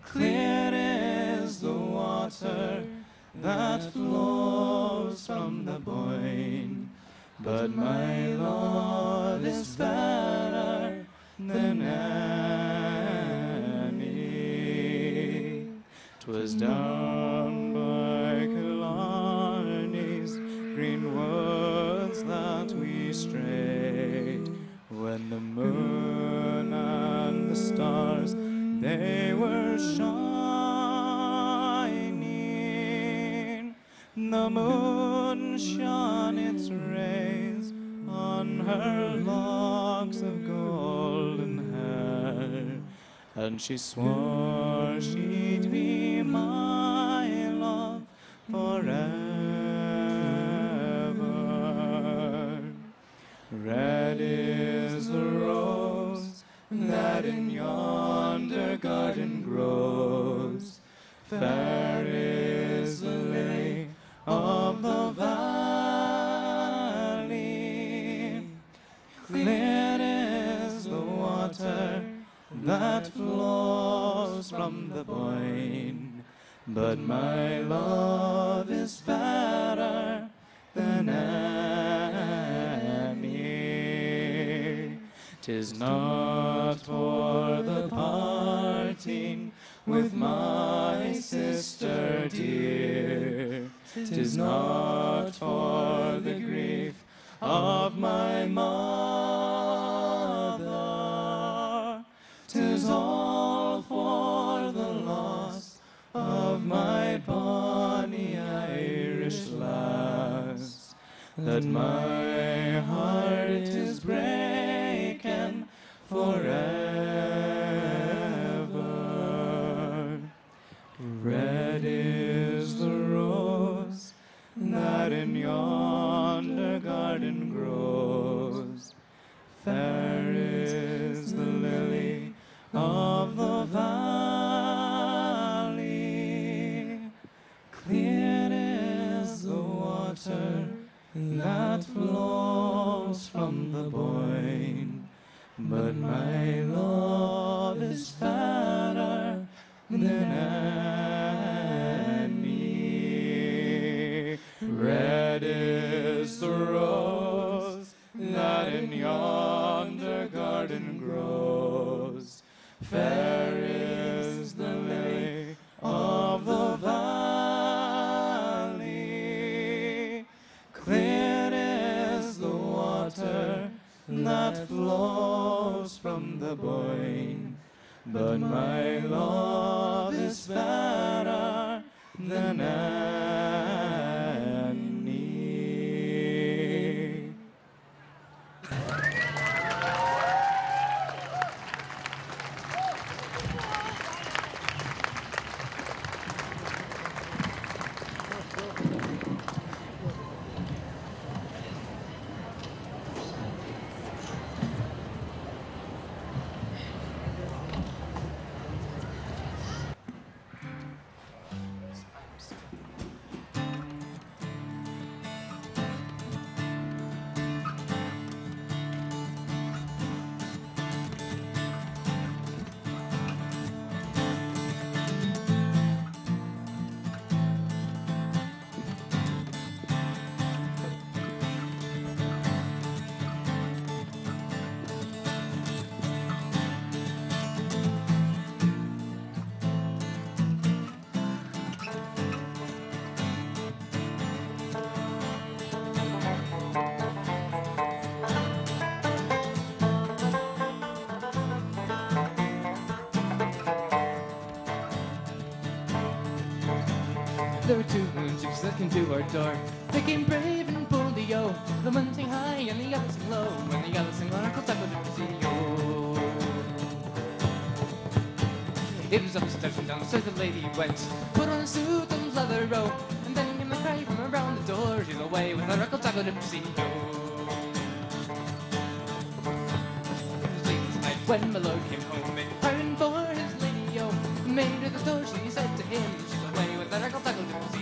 Clear is the water that flows from the Boyne. But my love is fairer than any. 'Twas down by Calonia's green woods that we strayed, when the moon and the stars, they were shining. The moon shone its rays on her locks of golden hair, and she swore she'd be my love forever. Red is the rose that in yonder garden grows. Fair is the lily of the valley. Clear is the water that flows from the Boyne. But my love is fairer than any. 'Tis not for the parting with my sister dear. 'Tis not for the grief of my mother. 'Tis all for the loss of my bonny Irish lass, that my heart is breaking forever. Red is the rose that in yonder garden grows. Fair is but my love is fatter than any. Red is the rose that in yonder garden grows. Fair is the lily of the valley. Clear is the water that flows from the Boyne. But my love is better than any. There were two moonchips that came to our door. They came brave and boldly-o. The one sang high and the other sang low. And the other sang Uncle Taco Dipsy-o. It was upstairs and downstairs the lady went. Put on a suit and leather robe. And then came the cry from around the door. She's away with her Uncle Taco Dipsy-o. It was late at night when my lord came home. Inquiring for his lady-o. Maid at the door, she said to him, she's away with her Uncle Taco Dipsy-o.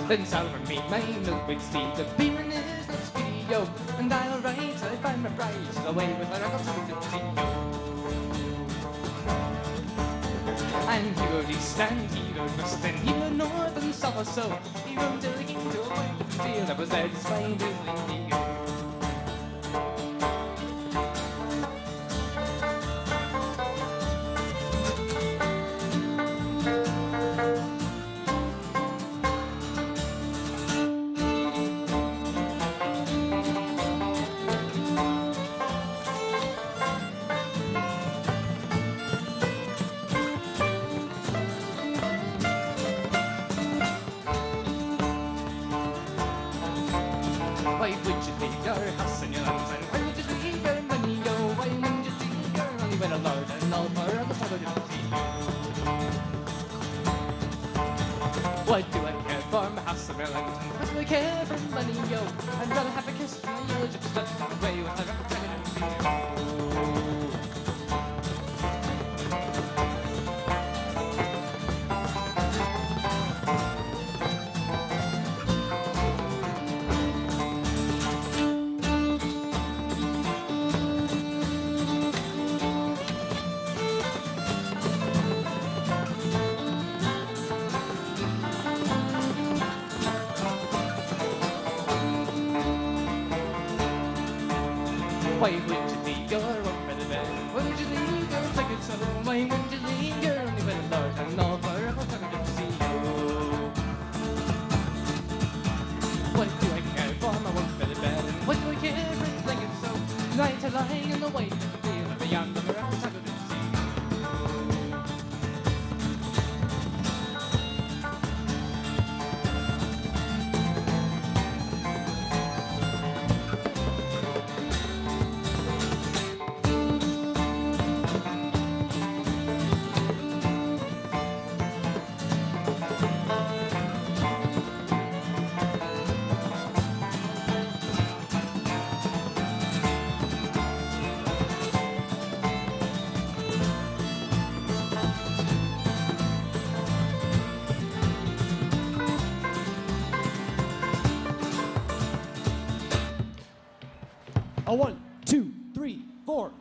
Then south from me, my milk-white steed, the beamin' is no speedy-o. And I'll ride till I find my bride, she's away with her Uncle Taco Dipsy-o. And he rode east and he rode west and he rode north and south or so. He rode till he came to a point of the field that was there to find his lady-o. Why would you leave your house and your lands, and why would you leave your money, yo? Why would you leave your only with a lord and all for Uncle Taco Dipsy-o? What do I care for my house and my lands, and what do I care for money, yo? I'd rather have a kiss from the yellow gypsy that got away with her Uncle Taco Dipsy-o. Why would you leave your own bed of bed? Why would you leave your ticket so? Why would you leave your only bed of lord and all for Uncle Taco Dipsy-o? What do I care for my one bed of bed? And what do I care for his blanket so? Night I lying in the white of the field and beyond the Uncle Taco Dipsy-o. A 1, 2, 3, 4.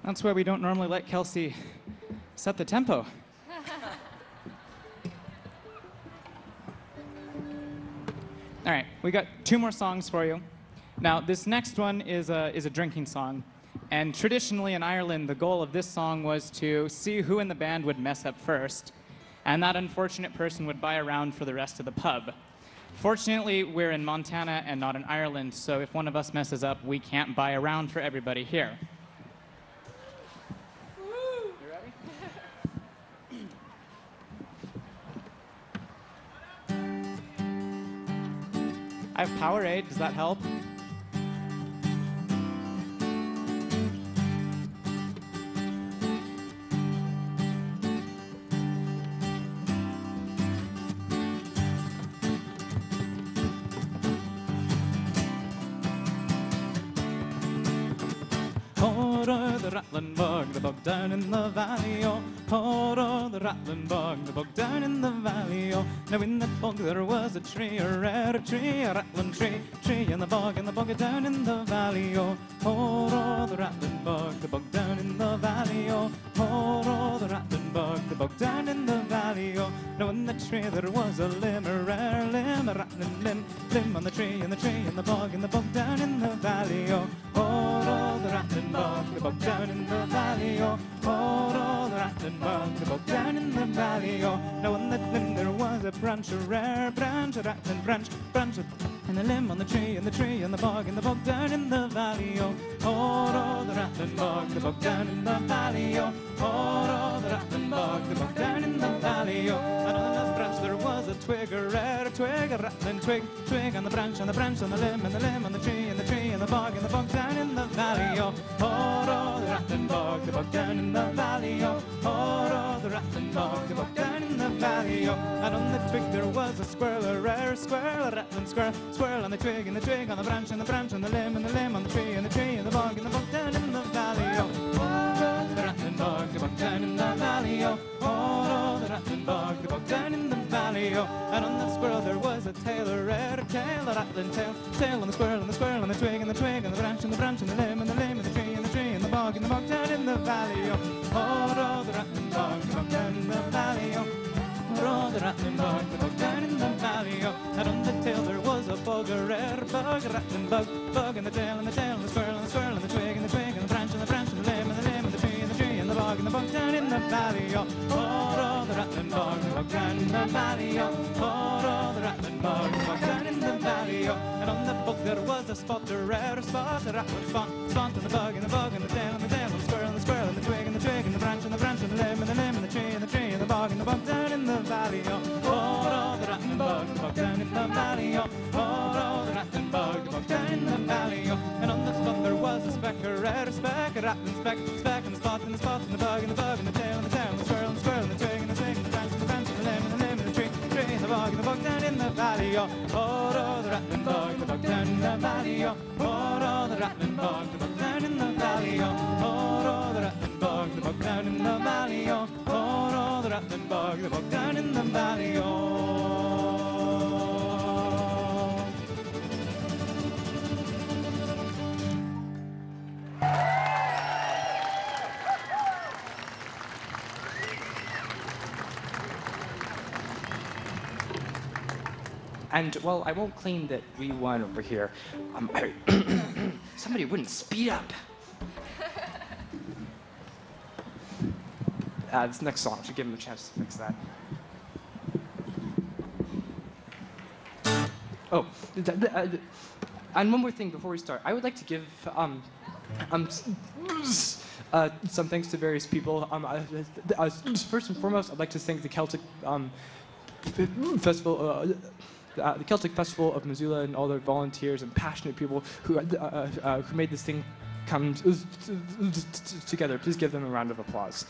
That's why we don't normally let Kelsey set the tempo. All right, we got 2 more songs for you. Now, this next one is a drinking song. And traditionally in Ireland, the goal of this song was to see who in the band would mess up first. And that unfortunate person would buy a round for the rest of the pub. Fortunately, we're in Montana and not in Ireland, so if one of us messes up, we can't buy a round for everybody here. You ready? I have Powerade. Does that help? rattling bug, the bug down in the valley, oh. Oh, the rattling bug, the bug down in the valley, oh. Now in the bog there was a tree, a rare tree, a rattling tree, tree in the bog down in the valley, oh. Oh, the rattling bug, the bug down in the valley, oh. Oh, the rattling bug, the bug down in the valley, oh. Now in the tree there was a limb, a rare limb, a rattling limb on the tree, and the tree, and the bug down in the valley, oh. Oh, the rattling bug, the bug down in the valley, oh. Oh, the rattling bug, the bug down in the valley, oh. Now on that limb there was a branch, a rare branch, a rattling branch, and a limb on the tree, and the tree, and the bug down in the valley, oh. Oh, the rattling bug, the bug down in the valley, oh. Oh, the rattling bug, the bug down in the valley, oh. And on that branch there was a twig, a rare twig, a rattling twig, twig on the branch, on the branch, on the limb, and the limb on the tree, and the tree, and the bug down in the valley, oh. Oh, the rattling bug, the bug down in the valley, oh. Oh, the rattling bug, the bug down in the valley, oh. And on the twig there was a squirrel, a rare squirrel, a rattling squirrel on the twig, and the twig on the branch, and the branch, and the limb on the tree, and the tree, and the bug down in the valley, oh. Oh, the rattling bug, the bug down in the valley, oh. Oh, the rattling bug, the bug down in the valley, oh. And on that squirrel there was a tail, a rare tail, a rattling tail on the squirrel, on the squirrel, on the twig, and the twig, and the branch, and the branch, and the limb, and the limb, and the tree, and the tree, and the bug down in the valley, oh. Oh, the rattling bug, the bug down in the valley, oh. Oh, the rattling bug, the bug down in the valley, oh. And on the tail there was a bug, a rare bug, a rattling bug in the tail, and the tail, and the squirrel, and the squirrel, and the twig, and the twig, and the branch, and the branch, and the limb, and the limb, and the tree, and the tree, and the bug down in the valley, oh. Oh, the rattling bug, the bug down in the valley, oh. Oh, the rattling bug, the bug down in the valley, oh. And on the bug there was a spot, a rare spot, a rattling spot on the bug, and the bug, and the tail, and the tail, and the squirrel, and the squirrel, and the twig, and the twig, and the branch, and the branch, and the limb, and the limb, and the tree, and the tree, and the bug down in the valley, oh. Oh, the rattling bug, the bug down in the valley, oh. Oh, the rattling bug, the bug down in the valley, oh. And on the spot there was a speck, a rare speck, a rattling speck, and the spot, and the spot, and the bug, and the bug, and the tail, and the tail, and the squirrel, and the squirrel, and the twig, and the twig, and the branch, and the branch, and the limb, and the limb, and the tree, and the bug down in the valley, oh. Oh, the rattling bug, the bug down in the valley, oh. Oh, the rattling bug, the bug down in the valley, oh. Oh, the rattling bug, the bug down in the valley, oh. Oh, the rattling bug, the bug down in the valley, oh. And, well, I won't claim that we won over here. Somebody wouldn't speed up. This next song should give him a chance to fix that. Oh, and one more thing before we start. I would like to give some thanks to various people. First and foremost, I'd like to thank the Celtic Festival, the Celtic Festival of Missoula, and all their volunteers and passionate people who made this thing come together. Please give them a round of applause.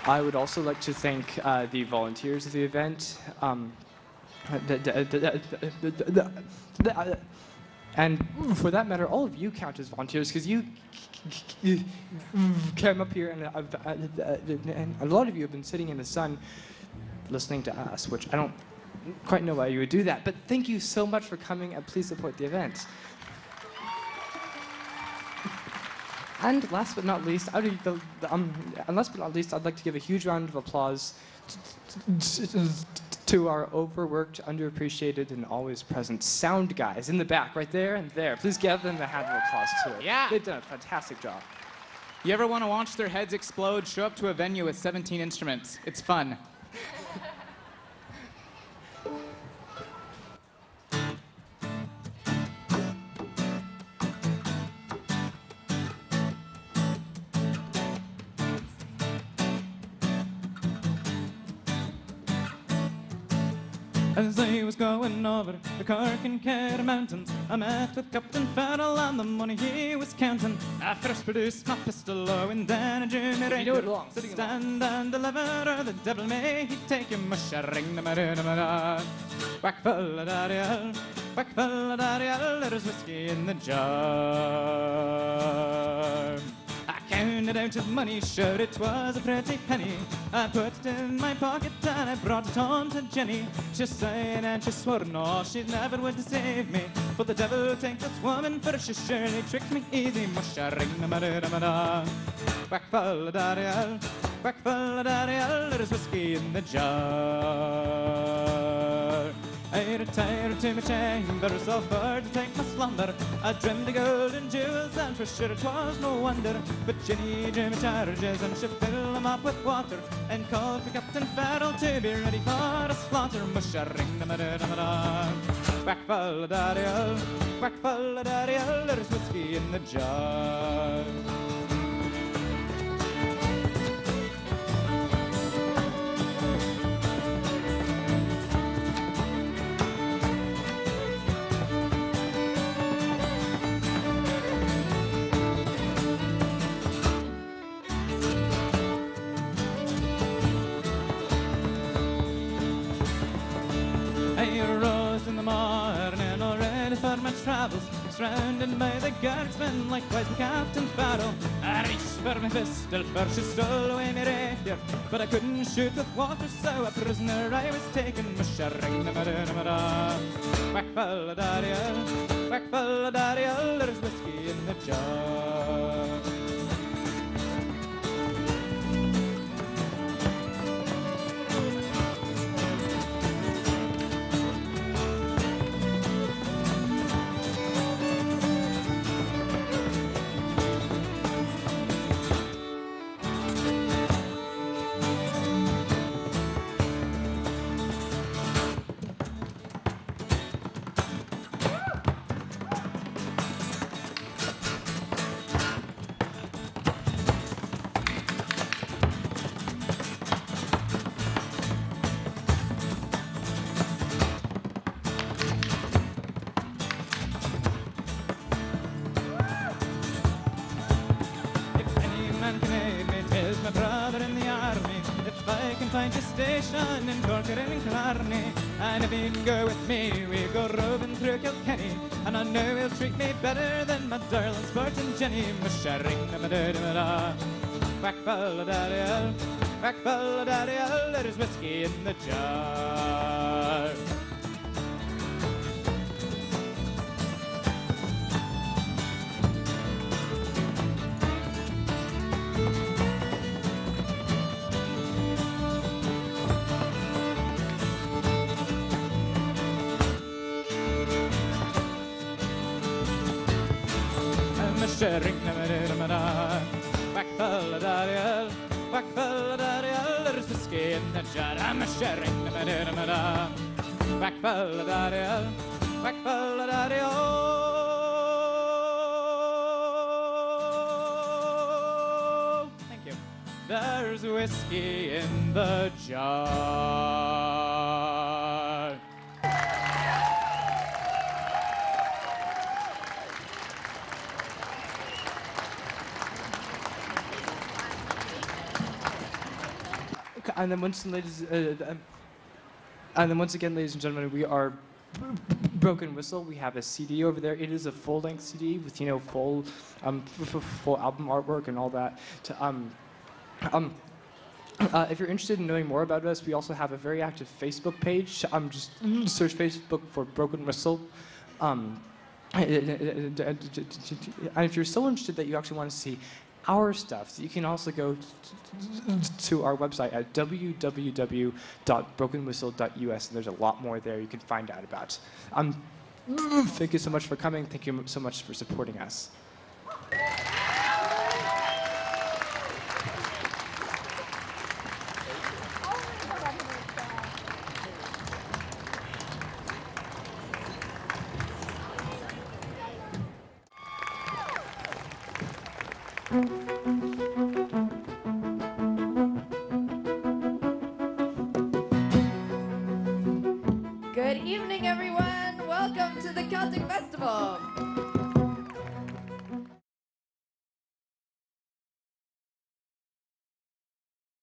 I would also like to thank the volunteers of the event. And for that matter, all of you count as volunteers because you came up here, and a lot of you have been sitting in the sun listening to us, which I don't quite know why you would do that. But thank you so much for coming, and please support the event. And last but not least, I'd like to give a huge round of applause to our overworked, underappreciated, and always present sound guys in the back, right there and there. Please give them a hand of applause too. Yeah. They've done a fantastic job. You ever want to watch their heads explode? Show up to a venue with 17 instruments. It's fun. As I was going over the Cork and Kerr mountains, I met with Captain Farrell and the money he was counting. I first produced my pistol low and then a junior ranger. Stand and deliver, or the devil may he take you. Mushering the marina, whack full of daddy. Whack fella daddy, there's whiskey in the jar. I counted out his money, showed it was a pretty penny. I put it in my pocket and I brought it home to Jenny. She sighed and she swore no, she never would deceive me. But the devil take this woman, for she surely tricked me easy. Musha ring da ma da ma da. Whack fella daddy, there's whiskey in the jar. I retired to my chamber, so far to take my slumber. I dreamed of golden jewels, and for sure it was no wonder. But Jenny drew me charges, and she filled them up with water, and called for Captain Farrell to be ready for a slaughter. Musha ring da ma da ma da. Whack fella daddy, there's whiskey in the jar. My travels, surrounded by the guardsmen, likewise my Captain Farrell. I reached for my pistol, for she stole away my rapier, but I couldn't shoot with water, so a prisoner I was taken. Musha ring da ma da ma da. Whack fella daddy, there's whiskey in the jar. Find a station in Cork or in Calonia, and if he'd go with me, we go roving through Kilkenny, and I know he'll treat me better than my darling sporting Jenny. Musha ring da ma da ma da. Whack fella daddy, there's whiskey in the jar. Ring da ma da ma da. Whack fella daddy, there's whiskey in the jar. I'm a sharing da ma da ma da. Whack fella daddy, oh. Thank you. There's whiskey in the jar. And then once again, ladies and gentlemen, we are Broken Whistle. We have a CD over there. It is a full-length CD with full album artwork and all that. If you're interested in knowing more about us, we also have a very active Facebook page. Just search Facebook for Broken Whistle. And if you're so interested that you actually want to see our stuff, so you can also go to our website at www.brokenwhistle.us, and there's a lot more there you can find out about. Thank you so much for coming. Thank you so much for supporting us. Good evening, everyone. Welcome to the Celtic Festival.